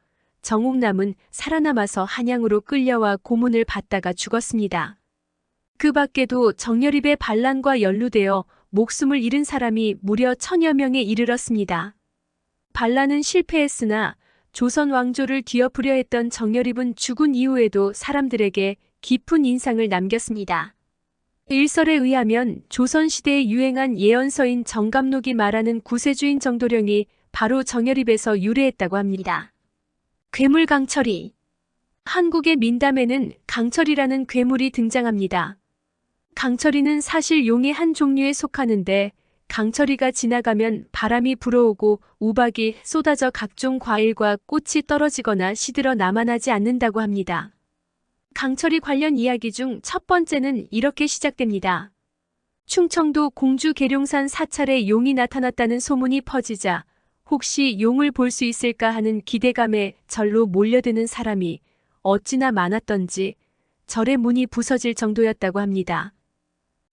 정옥남은 살아남아서 한양으로 끌려와 고문을 받다가 죽었습니다. 그 밖에도 정열입의 반란과 연루되어 목숨을 잃은 사람이 무려 1000여 명에 이르렀습니다. 반란은 실패했으나 조선 왕조를 뒤엎으려 했던 정열입은 죽은 이후에도 사람들에게 깊은 인상을 남겼습니다. 일설에 의하면 조선시대에 유행한 예언서인 정감록이 말하는 구세주인 정도령이 바로 정열입에서 유래했다고 합니다. 괴물 강철이. 한국의 민담에는 강철이라는 괴물이 등장합니다. 강철이는 사실 용의 한 종류에 속하는데 강철이가 지나가면 바람이 불어오고 우박이 쏟아져 각종 과일과 꽃이 떨어지거나 시들어 남아나지 않는다고 합니다. 강철이 관련 이야기 중 첫 번째는 이렇게 시작됩니다. 충청도 공주 계룡산 사찰에 용이 나타났다는 소문이 퍼지자 혹시 용을 볼 수 있을까 하는 기대감에 절로 몰려드는 사람이 어찌나 많았던지 절의 문이 부서질 정도였다고 합니다.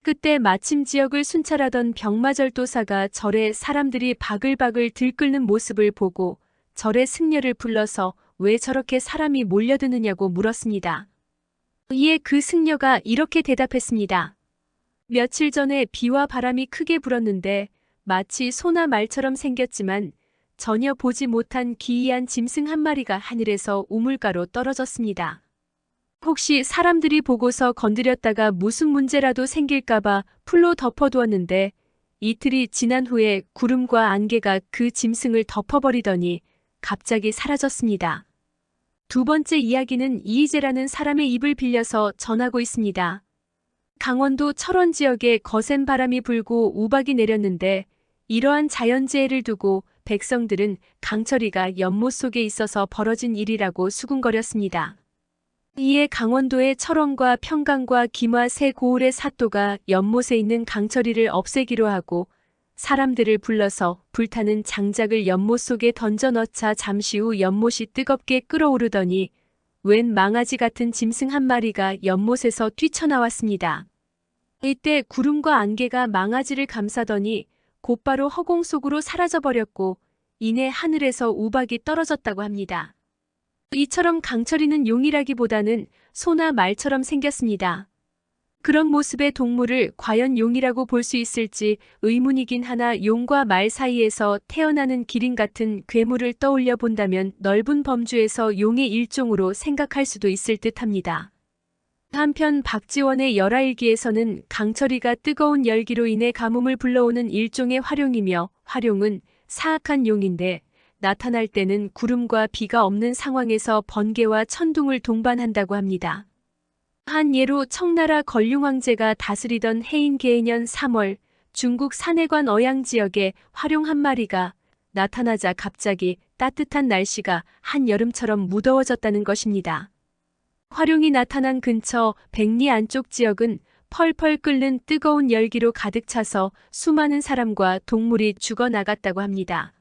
그때 마침 지역을 순찰하던 병마절도사가 절에 사람들이 바글바글 들끓는 모습을 보고 절의 승려를 불러서 왜 저렇게 사람이 몰려드느냐고 물었습니다. 이에 그 승려가 이렇게 대답했습니다. 며칠 전에 비와 바람이 크게 불었는데 마치 소나 말처럼 생겼지만 전혀 보지 못한 기이한 짐승 한 마리가 하늘에서 우물가로 떨어졌습니다. 혹시 사람들이 보고서 건드렸다가 무슨 문제라도 생길까봐 풀로 덮어두었는데 이틀이 지난 후에 구름과 안개가 그 짐승을 덮어버리더니 갑자기 사라졌습니다. 두 번째 이야기는 이희재라는 사람의 입을 빌려서 전하고 있습니다. 강원도 철원 지역에 거센 바람이 불고 우박이 내렸는데 이러한 자연재해를 두고 백성들은 강철이가 연못 속에 있어서 벌어진 일이라고 수군거렸습니다. 이에 강원도의 철원과 평강과 김화 세 고을의 사또가 연못에 있는 강철이를 없애기로 하고 사람들을 불러서 불타는 장작을 연못 속에 던져 넣자 잠시 후 연못이 뜨겁게 끓어오르더니 웬 망아지 같은 짐승 한 마리가 연못에서 뛰쳐나왔습니다. 이때 구름과 안개가 망아지를 감싸더니 곧바로 허공 속으로 사라져버렸고 이내 하늘에서 우박이 떨어졌다고 합니다. 이처럼 강철이는 용이라기보다는 소나 말처럼 생겼습니다. 그런 모습의 동물을 과연 용이라고 볼 수 있을지 의문이긴 하나 용과 말 사이에서 태어나는 기린 같은 괴물을 떠올려 본다면 넓은 범주에서 용의 일종으로 생각할 수도 있을 듯합니다. 한편 박지원의 열하일기에서는 강철이가 뜨거운 열기로 인해 가뭄을 불러오는 일종의 화룡이며 화룡은 사악한 용인데 나타날 때는 구름과 비가 없는 상황에서 번개와 천둥을 동반한다고 합니다. 한 예로 청나라 걸륭황제가 다스리던 해인 계해년 3월 중국 산해관 어양 지역에 화룡 한 마리가 나타나자 갑자기 따뜻한 날씨가 한여름처럼 무더워졌다는 것입니다. 화룡이 나타난 근처 백리 안쪽 지역은 펄펄 끓는 뜨거운 열기로 가득 차서 수많은 사람과 동물이 죽어나갔다고 합니다.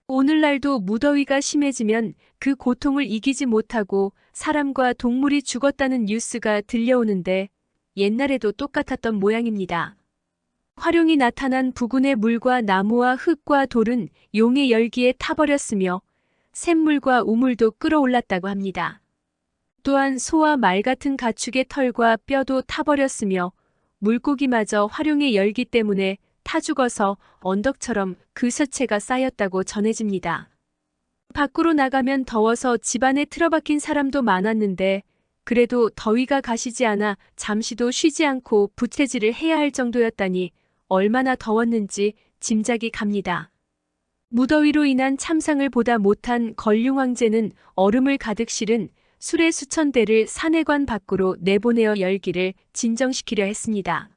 오늘날도 무더위가 심해지면 그 고통을 이기지 못하고 사람과 동물이 죽었다는 뉴스가 들려오는데 옛날에도 똑같았던 모양입니다. 화룡이 나타난 부근의 물과 나무와 흙과 돌은 용의 열기에 타버렸으며 샘물과 우물도 끌어올랐다고 합니다. 또한 소와 말 같은 가축의 털과 뼈도 타버렸으며 물고기마저 화룡의 열기 때문에 타 죽어서 언덕처럼 그 서체가 쌓였다고 전해집니다. 밖으로 나가면 더워서 집안에 틀어박힌 사람도 많았는데 그래도 더위가 가시지 않아 잠시도 쉬지 않고 부채질을 해야 할 정도였다니 얼마나 더웠는지 짐작이 갑니다. 무더위로 인한 참상을 보다 못한 걸륭황제는 얼음을 가득 실은 수레 수천 대를 산해관 밖으로 내보내어 열기를 진정시키려 했습니다.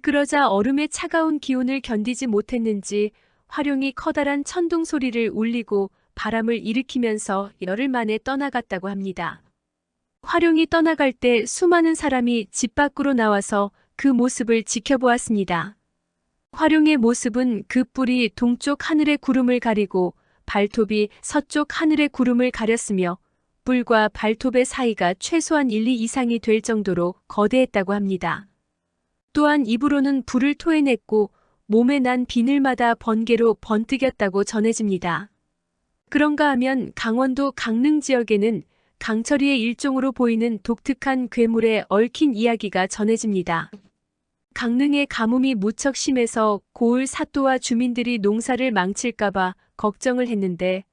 그러자 얼음의 차가운 기온을 견디지 못했는지 화룡이 커다란 천둥 소리를 울리고 바람을 일으키면서 열흘 만에 떠나갔다고 합니다. 화룡이 떠나갈 때 수많은 사람이 집 밖으로 나와서 그 모습을 지켜보았습니다. 화룡의 모습은 그 뿔이 동쪽 하늘의 구름을 가리고 발톱이 서쪽 하늘의 구름을 가렸으며 뿔과 발톱의 사이가 최소한 1, 2 이상이 될 정도로 거대했다고 합니다. 또한 입으로는 불을 토해냈고 몸에 난 비늘마다 번개로 번뜩였다고 전해집니다. 그런가 하면 강원도 강릉 지역에는 강철이의 일종으로 보이는 독특한 괴물에 얽힌 이야기가 전해집니다. 강릉의 가뭄이 무척 심해서 고을 사또와 주민들이 농사를 망칠까봐 걱정을 했는데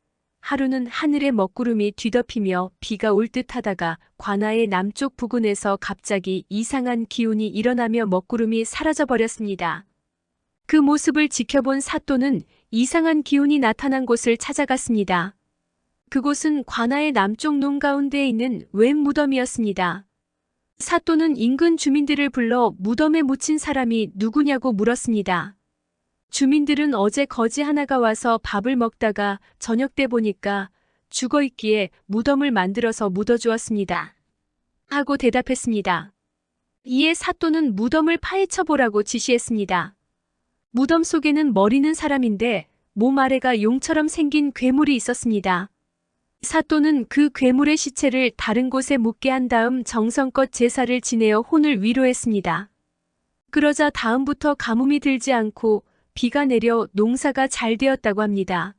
하루는 하늘에 먹구름이 뒤덮이며 비가 올 듯하다가 관아의 남쪽 부근에서 갑자기 이상한 기운이 일어나며 먹구름이 사라져버렸습니다. 그 모습을 지켜본 사또는 이상한 기운이 나타난 곳을 찾아갔습니다. 그곳은 관아의 남쪽 논 가운데에 있는 웬 무덤이었습니다. 사또는 인근 주민들을 불러 무덤에 묻힌 사람이 누구냐고 물었습니다. 주민들은 어제 거지 하나가 와서 밥을 먹다가 저녁 때 보니까 죽어있기에 무덤을 만들어서 묻어주었습니다. 하고 대답했습니다. 이에 사또는 무덤을 파헤쳐보라고 지시했습니다. 무덤 속에는 머리는 사람인데 몸 아래가 용처럼 생긴 괴물이 있었습니다. 사또는 그 괴물의 시체를 다른 곳에 묻게 한 다음 정성껏 제사를 지내어 혼을 위로했습니다. 그러자 다음부터 가뭄이 들지 않고 비가 내려 농사가 잘 되었다고 합니다.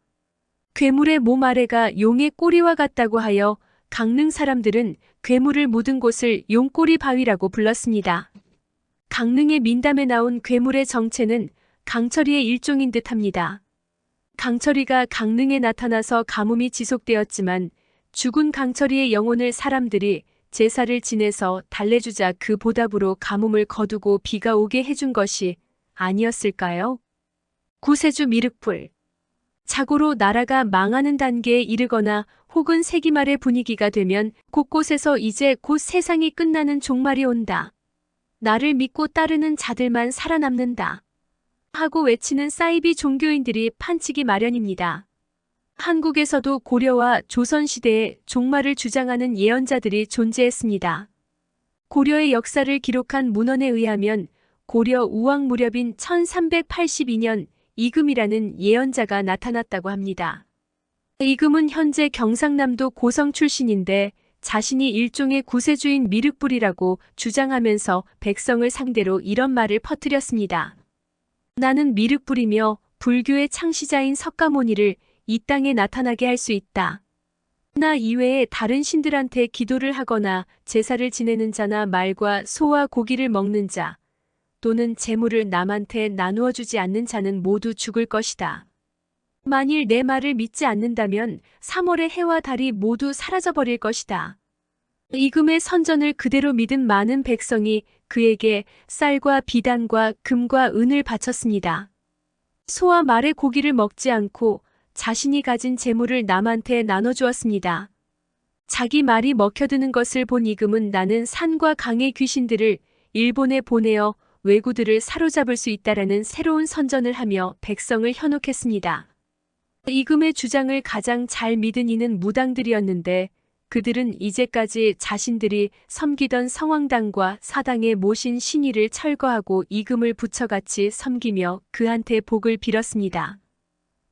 괴물의 몸 아래가 용의 꼬리와 같다고 하여 강릉 사람들은 괴물을 묻은 곳을 용꼬리 바위라고 불렀습니다. 강릉의 민담에 나온 괴물의 정체는 강철이의 일종인 듯합니다. 강철이가 강릉에 나타나서 가뭄이 지속되었지만 죽은 강철이의 영혼을 사람들이 제사를 지내서 달래주자 그 보답으로 가뭄을 거두고 비가 오게 해준 것이 아니었을까요? 구세주 미륵불. 자고로 나라가 망하는 단계에 이르거나 혹은 세기말의 분위기가 되면 곳곳에서 이제 곧 세상이 끝나는 종말이 온다. 나를 믿고 따르는 자들만 살아남는다. 하고 외치는 사이비 종교인들이 판치기 마련입니다. 한국에서도 고려와 조선시대에 종말을 주장하는 예언자들이 존재했습니다. 고려의 역사를 기록한 문헌에 의하면 고려 우왕 무렵인 1382년 이금이라는 예언자가 나타났다고 합니다. 이금은 현재 경상남도 고성 출신인데 자신이 일종의 구세주인 미륵불이라고 주장하면서 백성을 상대로 이런 말을 퍼뜨렸습니다. 나는 미륵불이며 불교의 창시자인 석가모니를 이 땅에 나타나게 할 수 있다. 나 이외에 다른 신들한테 기도를 하거나 제사를 지내는 자나 말과 소와 고기를 먹는 자, 또는 재물을 남한테 나누어 주지 않는 자는 모두 죽을 것이다. 만일 내 말을 믿지 않는다면 3월의 해와 달이 모두 사라져버릴 것이다. 이금의 선전을 그대로 믿은 많은 백성이 그에게 쌀과 비단과 금과 은을 바쳤습니다. 소와 말의 고기를 먹지 않고 자신이 가진 재물을 남한테 나눠주었습니다. 자기 말이 먹혀드는 것을 본 이금은 나는 산과 강의 귀신들을 일본에 보내어 왜구들을 사로잡을 수 있다라는 새로운 선전을 하며 백성을 현혹했습니다. 이금의 주장을 가장 잘 믿은 이는 무당들이었는데 그들은 이제까지 자신들이 섬기던 성황당과 사당에 모신 신의를 철거하고 이금을 부처같이 섬기며 그한테 복을 빌었습니다.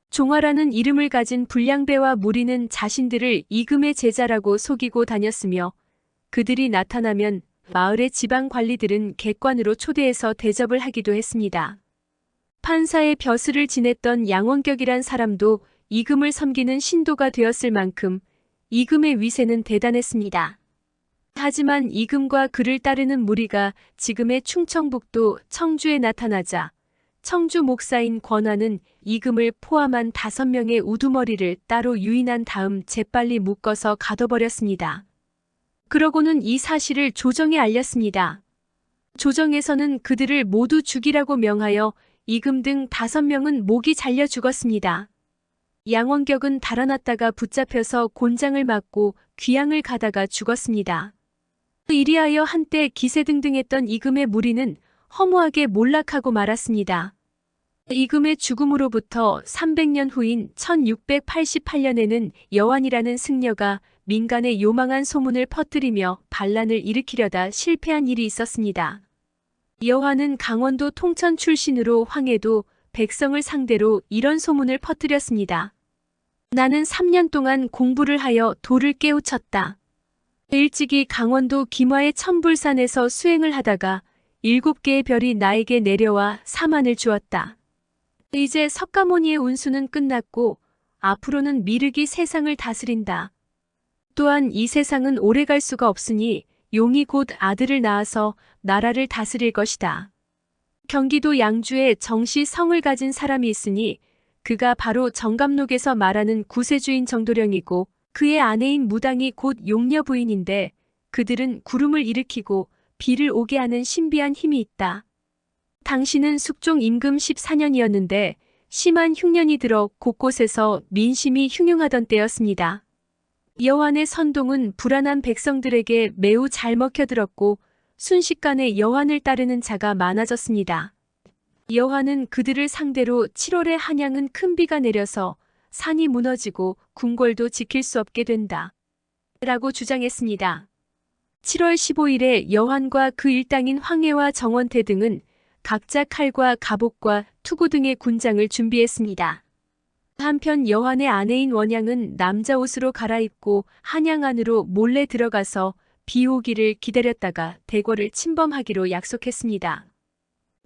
종화라는 이름을 가진 불량배와 무리는 자신들을 이금의 제자라고 속이고 다녔으며 그들이 나타나면 마을의 지방 관리들은 객관으로 초대해서 대접을 하기도 했습니다. 판사의 벼슬을 지냈던 양원격이란 사람도 이금을 섬기는 신도가 되었을 만큼 이금의 위세는 대단했습니다. 하지만 이금과 그를 따르는 무리가 지금의 충청북도 청주에 나타나자 청주 목사인 권화는 이금을 포함한 5명의 우두머리를 따로 유인한 다음 재빨리 묶어서 가둬버렸습니다. 그러고는 이 사실을 조정에 알렸습니다. 조정에서는 그들을 모두 죽이라고 명하여 이금 등 5명은 목이 잘려 죽었습니다. 양원격은 달아났다가 붙잡혀서 곤장을 맞고 귀양을 가다가 죽었습니다. 이리하여 한때 기세등등했던 이금의 무리는 허무하게 몰락하고 말았습니다. 이금의 죽음으로부터 300년 후인 1688년에는 여환이라는 승려가 민간에 요망한 소문을 퍼뜨리며 반란을 일으키려다 실패한 일이 있었습니다. 여환은 강원도 통천 출신으로 황해도 백성을 상대로 이런 소문을 퍼뜨렸습니다. 나는 3년 동안 공부를 하여 도를 깨우쳤다. 일찍이 강원도 김화의 천불산에서 수행을 하다가 7개의 별이 나에게 내려와 사만을 주었다. 이제 석가모니의 운수는 끝났고 앞으로는 미륵이 세상을 다스린다. 또한 이 세상은 오래 갈 수가 없으니 용이 곧 아들을 낳아서 나라를 다스릴 것이다. 경기도 양주에 정씨 성을 가진 사람이 있으니 그가 바로 정감록에서 말하는 구세주인 정도령이고 그의 아내인 무당이 곧 용녀 부인인데 그들은 구름을 일으키고 비를 오게 하는 신비한 힘이 있다. 당시는 숙종 임금 14년이었는데 심한 흉년이 들어 곳곳에서 민심이 흉흉하던 때였습니다. 여환의 선동은 불안한 백성들에게 매우 잘 먹혀들었고 순식간에 여환을 따르는 자가 많아졌습니다. 여환은 그들을 상대로 7월에 한양은 큰 비가 내려서 산이 무너지고 궁궐도 지킬 수 없게 된다. 라고 주장했습니다. 7월 15일에 여환과 그 일당인 황해와 정원태 등은 각자 칼과 갑옷과 투구 등의 군장을 준비했습니다. 한편 여환의 아내인 원양은 남자 옷으로 갈아입고 한양 안으로 몰래 들어가서 비 오기를 기다렸다가 대궐을 침범하기로 약속했습니다.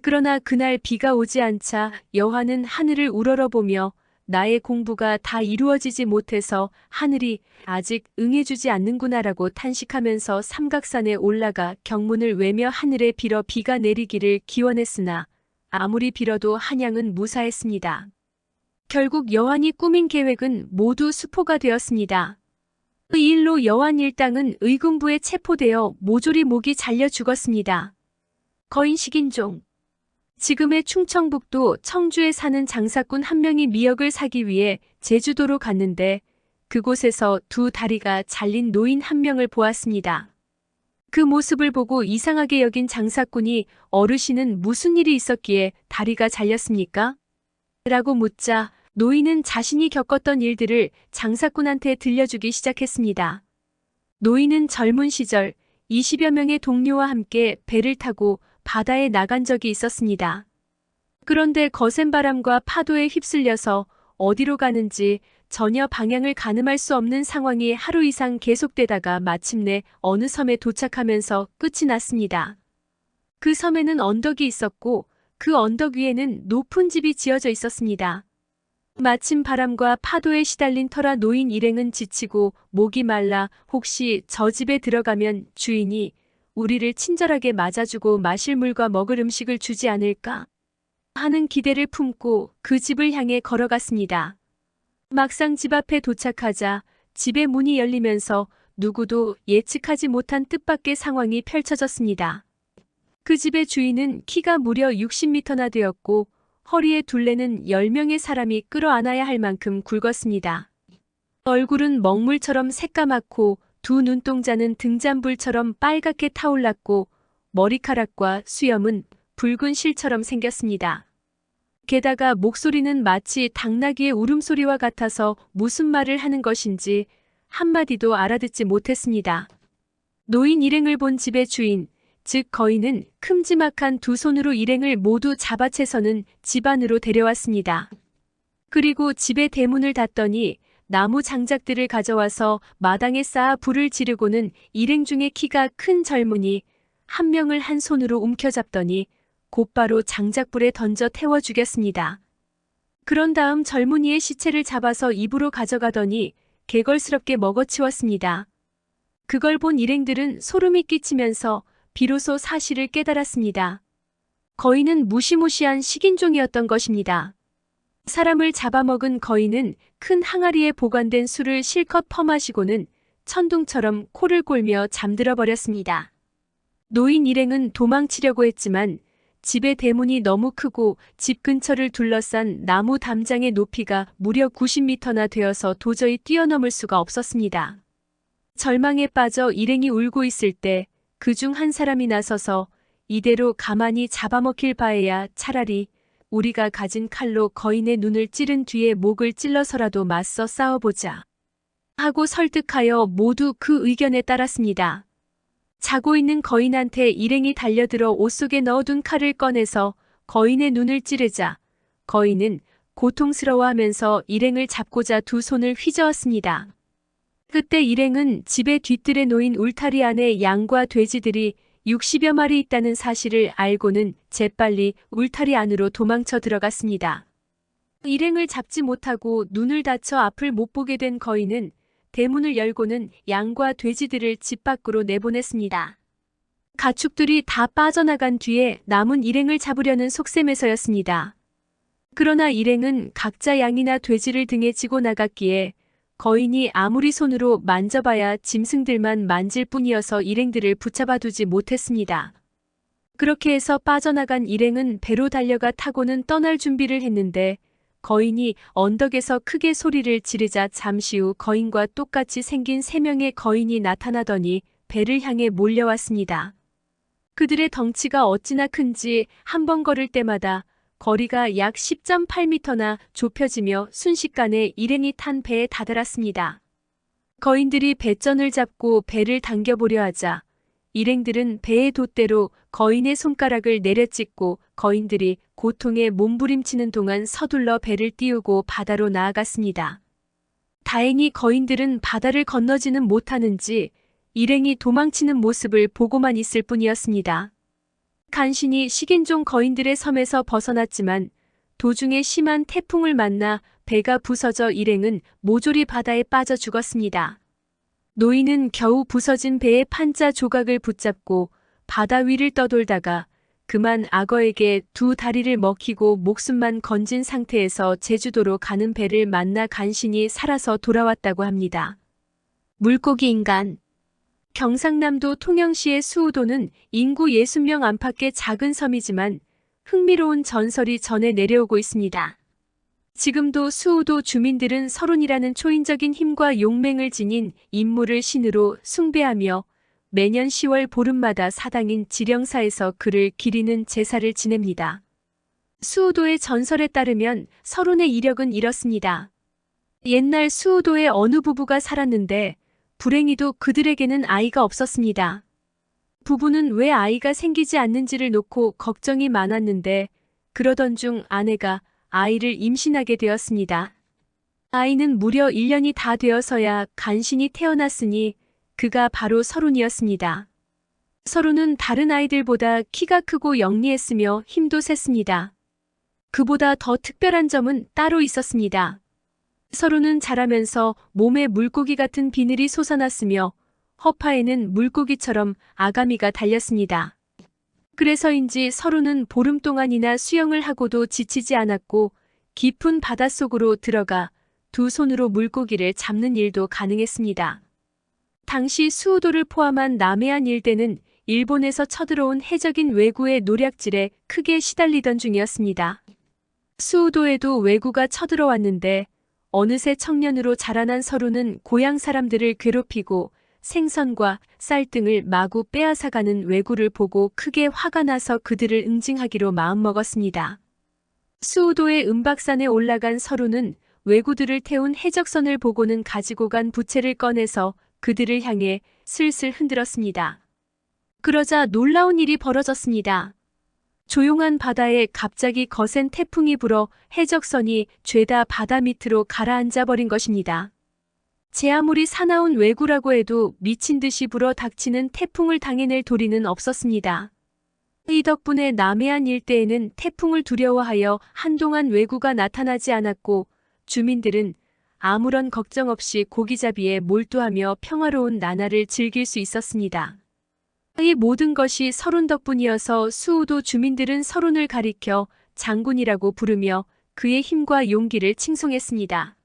그러나 그날 비가 오지 않자 여환은 하늘을 우러러보며 나의 공부가 다 이루어지지 못해서 하늘이 아직 응해주지 않는구나라고 탄식하면서 삼각산에 올라가 경문을 외며 하늘에 빌어 비가 내리기를 기원했으나 아무리 빌어도 한양은 무사했습니다. 결국 여환이 꾸민 계획은 모두 수포가 되었습니다. 이 일로 여환 일당은 의금부에 체포되어 모조리 목이 잘려 죽었습니다. 거인 식인종. 지금의 충청북도 청주에 사는 장사꾼 한 명이 미역을 사기 위해 제주도로 갔는데 그곳에서 두 다리가 잘린 노인 한 명을 보았습니다. 그 모습을 보고 이상하게 여긴 장사꾼이 어르신은 무슨 일이 있었기에 다리가 잘렸습니까? 라고 묻자 노인은 자신이 겪었던 일들을 장사꾼한테 들려주기 시작했습니다. 노인은 젊은 시절 20여 명의 동료와 함께 배를 타고 바다에 나간 적이 있었습니다. 그런데 거센 바람과 파도에 휩쓸려서 어디로 가는지 전혀 방향을 가늠할 수 없는 상황이 하루 이상 계속되다가 마침내 어느 섬에 도착하면서 끝이 났습니다. 그 섬에는 언덕이 있었고 그 언덕 위에는 높은 집이 지어져 있었습니다. 마침 바람과 파도에 시달린 터라 노인 일행은 지치고 목이 말라 혹시 저 집에 들어가면 주인이 우리를 친절하게 맞아주고 마실 물과 먹을 음식을 주지 않을까 하는 기대를 품고 그 집을 향해 걸어갔습니다. 막상 집 앞에 도착하자 집의 문이 열리면서 누구도 예측하지 못한 뜻밖의 상황이 펼쳐졌습니다. 그 집의 주인은 키가 무려 60m나 되었고 허리에 둘레는 10명의 사람이 끌어안아야 할 만큼 굵었습니다. 얼굴은 먹물처럼 새까맣고 두 눈동자는 등잔불처럼 빨갛게 타올랐고 머리카락과 수염은 붉은 실처럼 생겼습니다. 게다가 목소리는 마치 당나귀의 울음소리와 같아서 무슨 말을 하는 것인지 한마디도 알아듣지 못했습니다. 노인 일행을 본 집의 주인, 즉 거인은 큼지막한 두 손으로 일행을 모두 잡아채서는 집 안으로 데려왔습니다. 그리고 집의 대문을 닫더니 나무 장작들을 가져와서 마당에 쌓아 불을 지르고는 일행 중에 키가 큰 젊은이 한 명을 한 손으로 움켜잡더니 곧바로 장작불에 던져 태워 죽였습니다. 그런 다음 젊은이의 시체를 잡아서 입으로 가져가더니 개걸스럽게 먹어치웠습니다. 그걸 본 일행들은 소름이 끼치면서 비로소 사실을 깨달았습니다. 거인은 무시무시한 식인종이었던 것입니다. 사람을 잡아먹은 거인은 큰 항아리에 보관된 술을 실컷 퍼마시고는 천둥처럼 코를 골며 잠들어 버렸습니다. 노인 일행은 도망치려고 했지만 집의 대문이 너무 크고 집 근처를 둘러싼 나무 담장의 높이가 무려 90m나 되어서 도저히 뛰어넘을 수가 없었습니다. 절망에 빠져 일행이 울고 있을 때 그중 한 사람이 나서서 이대로 가만히 잡아먹힐 바에야 차라리 우리가 가진 칼로 거인의 눈을 찌른 뒤에 목을 찔러서라도 맞서 싸워보자 하고 설득하여 모두 그 의견에 따랐습니다. 자고 있는 거인한테 일행이 달려들어 옷 속에 넣어둔 칼을 꺼내서 거인의 눈을 찌르자 거인은 고통스러워하면서 일행을 잡고자 두 손을 휘저었습니다. 그때 일행은 집의 뒤뜰에 놓인 울타리 안에 양과 돼지들이 60여 마리 있다는 사실을 알고는 재빨리 울타리 안으로 도망쳐 들어갔습니다. 일행을 잡지 못하고 눈을 다쳐 앞을 못 보게 된 거인은 대문을 열고는 양과 돼지들을 집 밖으로 내보냈습니다. 가축들이 다 빠져나간 뒤에 남은 일행을 잡으려는 속셈에서였습니다. 그러나 일행은 각자 양이나 돼지를 등에 지고 나갔기에 거인이 아무리 손으로 만져봐야 짐승들만 만질 뿐이어서 일행들을 붙잡아두지 못했습니다. 그렇게 해서 빠져나간 일행은 배로 달려가 타고는 떠날 준비를 했는데 거인이 언덕에서 크게 소리를 지르자 잠시 후 거인과 똑같이 생긴 3명의 거인이 나타나더니 배를 향해 몰려왔습니다. 그들의 덩치가 어찌나 큰지 한 번 걸을 때마다 거리가 약 10.8m나 좁혀지며 순식간에 일행이 탄 배에 다다랐습니다. 거인들이 배전을 잡고 배를 당겨보려 하자 일행들은 배의 돛대로 거인의 손가락을 내려찍고 거인들이 고통에 몸부림치는 동안 서둘러 배를 띄우고 바다로 나아갔습니다. 다행히 거인들은 바다를 건너지는 못하는지 일행이 도망치는 모습을 보고만 있을 뿐이었습니다. 간신히 식인종 거인들의 섬에서 벗어났지만 도중에 심한 태풍을 만나 배가 부서져 일행은 모조리 바다에 빠져 죽었습니다. 노인은 겨우 부서진 배의 판자 조각을 붙잡고 바다 위를 떠돌다가 그만 악어에게 두 다리를 먹히고 목숨만 건진 상태에서 제주도로 가는 배를 만나 간신히 살아서 돌아왔다고 합니다. 물고기 인간. 경상남도 통영시의 수우도는 인구 60명 안팎의 작은 섬이지만 흥미로운 전설이 전해 내려오고 있습니다. 지금도 수우도 주민들은 서론이라는 초인적인 힘과 용맹을 지닌 인물을 신으로 숭배하며 매년 10월 보름마다 사당인 지령사에서 그를 기리는 제사를 지냅니다. 수우도의 전설에 따르면 서론의 이력은 이렇습니다. 옛날 수우도에 어느 부부가 살았는데 불행히도 그들에게는 아이가 없었습니다. 부부는 왜 아이가 생기지 않는지를 놓고 걱정이 많았는데 그러던 중 아내가 아이를 임신하게 되었습니다. 아이는 무려 1년이 다 되어서야 간신히 태어났으니 그가 바로 서론이었습니다. 서론은 다른 아이들보다 키가 크고 영리했으며 힘도 셌습니다. 그보다 더 특별한 점은 따로 있었습니다. 서론은 자라면서 몸에 물고기 같은 비늘이 솟아났으며 허파에는 물고기처럼 아가미가 달렸습니다. 그래서인지 서론은 보름 동안이나 수영을 하고도 지치지 않았고 깊은 바닷속으로 들어가 두 손으로 물고기를 잡는 일도 가능했습니다. 당시 수우도를 포함한 남해안 일대는 일본에서 쳐들어온 해적인 왜구의 노략질에 크게 시달리던 중이었습니다. 수우도에도 왜구가 쳐들어왔는데 어느새 청년으로 자라난 서론은 고향 사람들을 괴롭히고 생선과 쌀 등을 마구 빼앗아가는 왜구를 보고 크게 화가 나서 그들을 응징하기로 마음먹었습니다. 수우도의 은박산에 올라간 서론은 왜구들을 태운 해적선을 보고는 가지고 간 부채를 꺼내서 그들을 향해 슬슬 흔들었습니다. 그러자 놀라운 일이 벌어졌습니다. 조용한 바다에 갑자기 거센 태풍이 불어 해적선이 죄다 바다 밑으로 가라앉아 버린 것입니다. 제 아무리 사나운 왜구라고 해도 미친 듯이 불어 닥치는 태풍을 당해낼 도리는 없었습니다. 이 덕분에 남해안 일대에는 태풍을 두려워하여 한동안 왜구가 나타나지 않았고 주민들은 아무런 걱정 없이 고기잡이에 몰두하며 평화로운 나날을 즐길 수 있었습니다. 이 모든 것이 서론 덕분이어서 수우도 주민들은 서론을 가리켜 장군이라고 부르며 그의 힘과 용기를 칭송했습니다.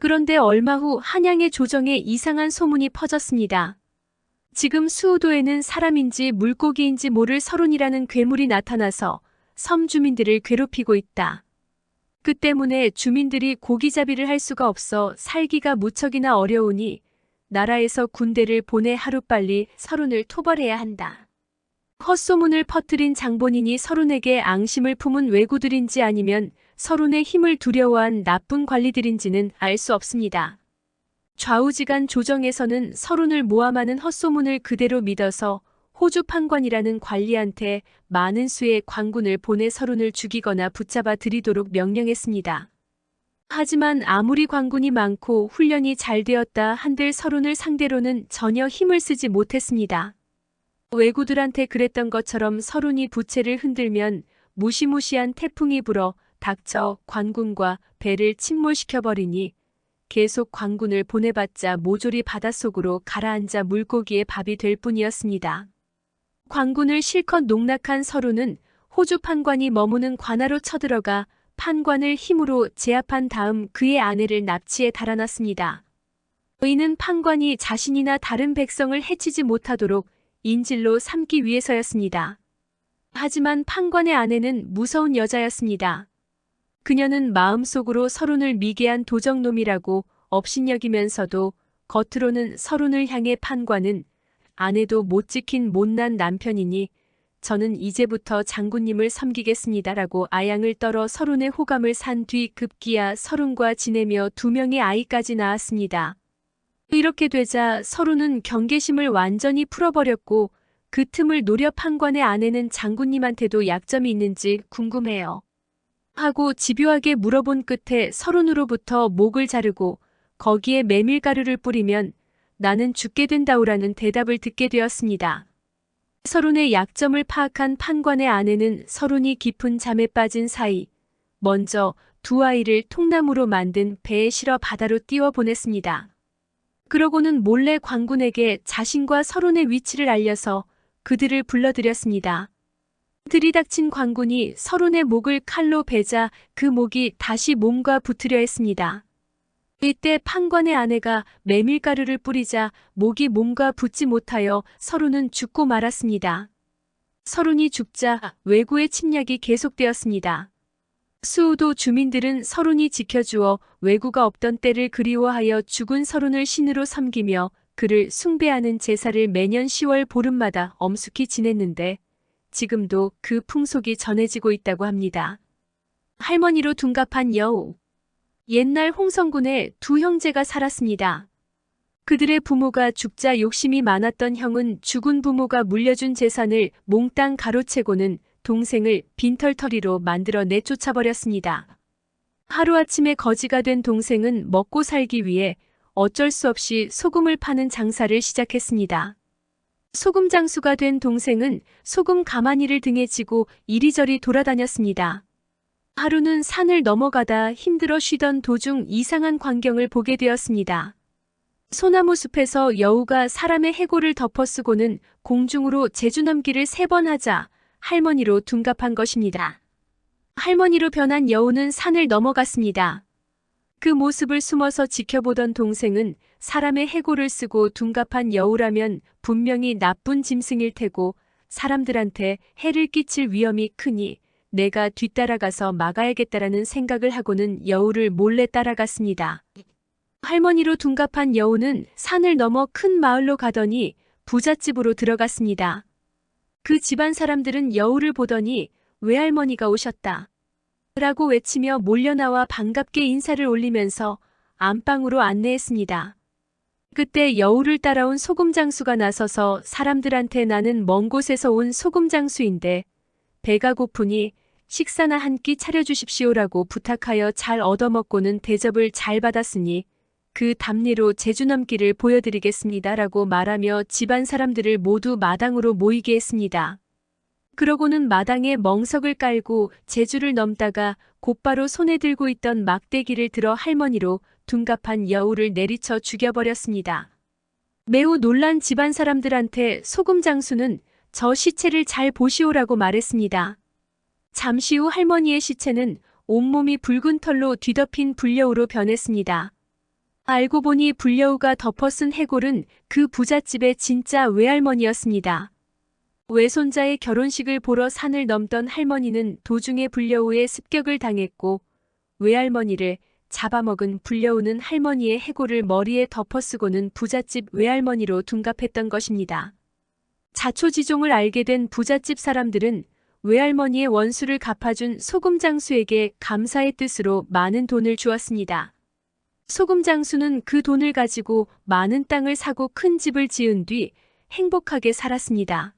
그런데 얼마 후 한양의 조정에 이상한 소문이 퍼졌습니다. 지금 수우도에는 사람인지 물고기인지 모를 서론이라는 괴물이 나타나서 섬 주민들을 괴롭히고 있다. 그 때문에 주민들이 고기잡이를 할 수가 없어 살기가 무척이나 어려우니 나라에서 군대를 보내 하루빨리 서론을 토벌해야 한다. 헛소문을 퍼뜨린 장본인이 서론에게 앙심을 품은 왜구들인지 아니면 서론의 힘을 두려워한 나쁜 관리들인지는 알 수 없습니다. 좌우지간 조정에서는 서론을 모함하는 헛소문을 그대로 믿어서 호주 판관이라는 관리한테 많은 수의 관군을 보내 서론을 죽이거나 붙잡아 들이도록 명령했습니다. 하지만 아무리 관군이 많고 훈련이 잘 되었다 한들 서론을 상대로는 전혀 힘을 쓰지 못했습니다. 왜구들한테 그랬던 것처럼 서론이 부채를 흔들면 무시무시한 태풍이 불어 닥쳐 관군과 배를 침몰시켜버리니 계속 관군을 보내봤자 모조리 바닷속으로 가라앉아 물고기의 밥이 될 뿐이었습니다. 관군을 실컷 농락한 서론은 호주 판관이 머무는 관하로 쳐들어가 판관을 힘으로 제압한 다음 그의 아내를 납치해 달아났습니다. 이는 판관이 자신이나 다른 백성을 해치지 못하도록 인질로 삼기 위해서였습니다. 하지만 판관의 아내는 무서운 여자였습니다. 그녀는 마음속으로 서론을 미개한 도적놈이라고 업신여기면서도 겉으로는 서론을 향해 판관은 아내도 못 지킨 못난 남편이니 저는 이제부터 장군님을 섬기겠습니다라고 아양을 떨어 서론의 호감을 산 뒤 급기야 서론과 지내며 2명의 아이까지 낳았습니다. 이렇게 되자 서론은 경계심을 완전히 풀어버렸고 그 틈을 노려 판관의 아내는 장군님한테도 약점이 있는지 궁금해요. 하고 집요하게 물어본 끝에 서론으로부터 목을 자르고 거기에 메밀가루를 뿌리면 나는 죽게 된다우라는 대답을 듣게 되었습니다. 서론의 약점을 파악한 판관의 아내는 서론이 깊은 잠에 빠진 사이 먼저 2아이를 통나무로 만든 배에 실어 바다로 띄워보냈습니다. 그러고는 몰래 관군에게 자신과 서론의 위치를 알려서 그들을 불러들였습니다. 들이닥친 관군이 서론의 목을 칼로 베자 그 목이 다시 몸과 붙으려 했습니다. 이때 판관의 아내가 메밀가루를 뿌리자 목이 몸과 붙지 못하여 서론은 죽고 말았습니다. 서론이 죽자 왜구의 침략이 계속되었습니다. 수우도 주민들은 서론이 지켜주어 왜구가 없던 때를 그리워하여 죽은 서론을 신으로 섬기며 그를 숭배하는 제사를 매년 10월 보름마다 엄숙히 지냈는데 지금도 그 풍속이 전해지고 있다고 합니다. 할머니로 둔갑한 여우. 옛날 홍성군에 2 형제가 살았습니다. 그들의 부모가 죽자 욕심이 많았던 형은 죽은 부모가 물려준 재산을 몽땅 가로채고는 동생을 빈털터리로 만들어 내쫓아버렸습니다. 하루아침에 거지가 된 동생은 먹고 살기 위해 어쩔 수 없이 소금을 파는 장사를 시작했습니다. 소금 장수가 된 동생은 소금 가마니를 등에 지고 이리저리 돌아다녔습니다. 하루는 산을 넘어가다 힘들어 쉬던 도중 이상한 광경을 보게 되었습니다. 소나무 숲에서 여우가 사람의 해골을 덮어쓰고는 공중으로 제주넘기를 3번 하자 할머니로 둔갑한 것입니다. 할머니로 변한 여우는 산을 넘어갔습니다. 그 모습을 숨어서 지켜보던 동생은 사람의 해골을 쓰고 둔갑한 여우라면 분명히 나쁜 짐승일 테고 사람들한테 해를 끼칠 위험이 크니 내가 뒤따라가서 막아야겠다라는 생각을 하고는 여우를 몰래 따라갔습니다. 할머니로 둔갑한 여우는 산을 넘어 큰 마을로 가더니 부잣집으로 들어갔습니다. 그 집안 사람들은 여우를 보더니 외할머니가 오셨다 라고 외치며 몰려나와 반갑게 인사를 올리면서 안방으로 안내했습니다. 그때 여우를 따라온 소금장수가 나서서 사람들한테 나는 먼 곳에서 온 소금장수인데 배가 고프니 식사나 한 끼 차려주십시오라고 부탁하여 잘 얻어먹고는 대접을 잘 받았으니 그 답례로 제주넘기를 보여드리겠습니다라고 말하며 집안 사람들을 모두 마당으로 모이게 했습니다. 그러고는 마당에 멍석을 깔고 제주를 넘다가 곧바로 손에 들고 있던 막대기를 들어 할머니로 둔갑한 여우를 내리쳐 죽여버렸습니다. 매우 놀란 집안 사람들한테 소금장수는 저 시체를 잘 보시오라고 말했습니다. 잠시 후 할머니의 시체는 온몸이 붉은 털로 뒤덮인 불려우로 변했습니다. 알고 보니 불려우가 덮어쓴 해골은 그 부잣집의 진짜 외할머니였습니다. 외손자의 결혼식을 보러 산을 넘던 할머니는 도중에 불려우의 습격을 당했고 외할머니를 잡아먹은 불려우는 할머니의 해골을 머리에 덮어쓰고는 부잣집 외할머니로 둔갑했던 것입니다. 자초지종을 알게 된 부잣집 사람들은 외할머니의 원수를 갚아준 소금장수에게 감사의 뜻으로 많은 돈을 주었습니다. 소금장수는 그 돈을 가지고 많은 땅을 사고 큰 집을 지은 뒤 행복하게 살았습니다.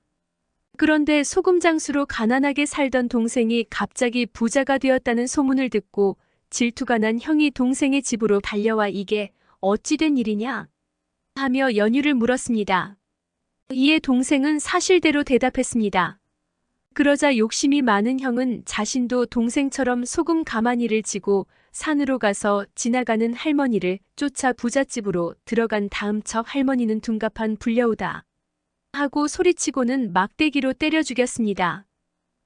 그런데 소금장수로 가난하게 살던 동생이 갑자기 부자가 되었다는 소문을 듣고 질투가 난 형이 동생의 집으로 달려와 이게 어찌 된 일이냐 하며 연유를 물었습니다. 이에 동생은 사실대로 대답했습니다. 그러자 욕심이 많은 형은 자신도 동생처럼 소금 가마니를 지고 산으로 가서 지나가는 할머니를 쫓아 부잣집으로 들어간 다음 척 할머니는 둔갑한 불려우다 하고 소리치고는 막대기로 때려 죽였습니다.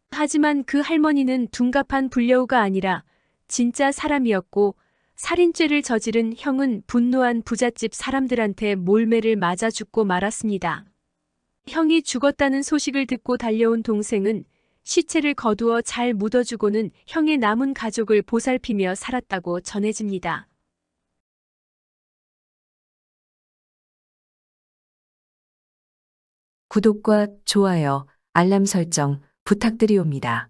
하지만 그 할머니는 둔갑한 불려우가 아니라 진짜 사람이었고 살인죄를 저지른 형은 분노한 부잣집 사람들한테 몰매를 맞아 죽고 말았습니다. 형이 죽었다는 소식을 듣고 달려온 동생은 시체를 거두어 잘 묻어주고는 형의 남은 가족을 보살피며 살았다고 전해집니다. 구독과 좋아요, 알람 설정 부탁드리옵니다.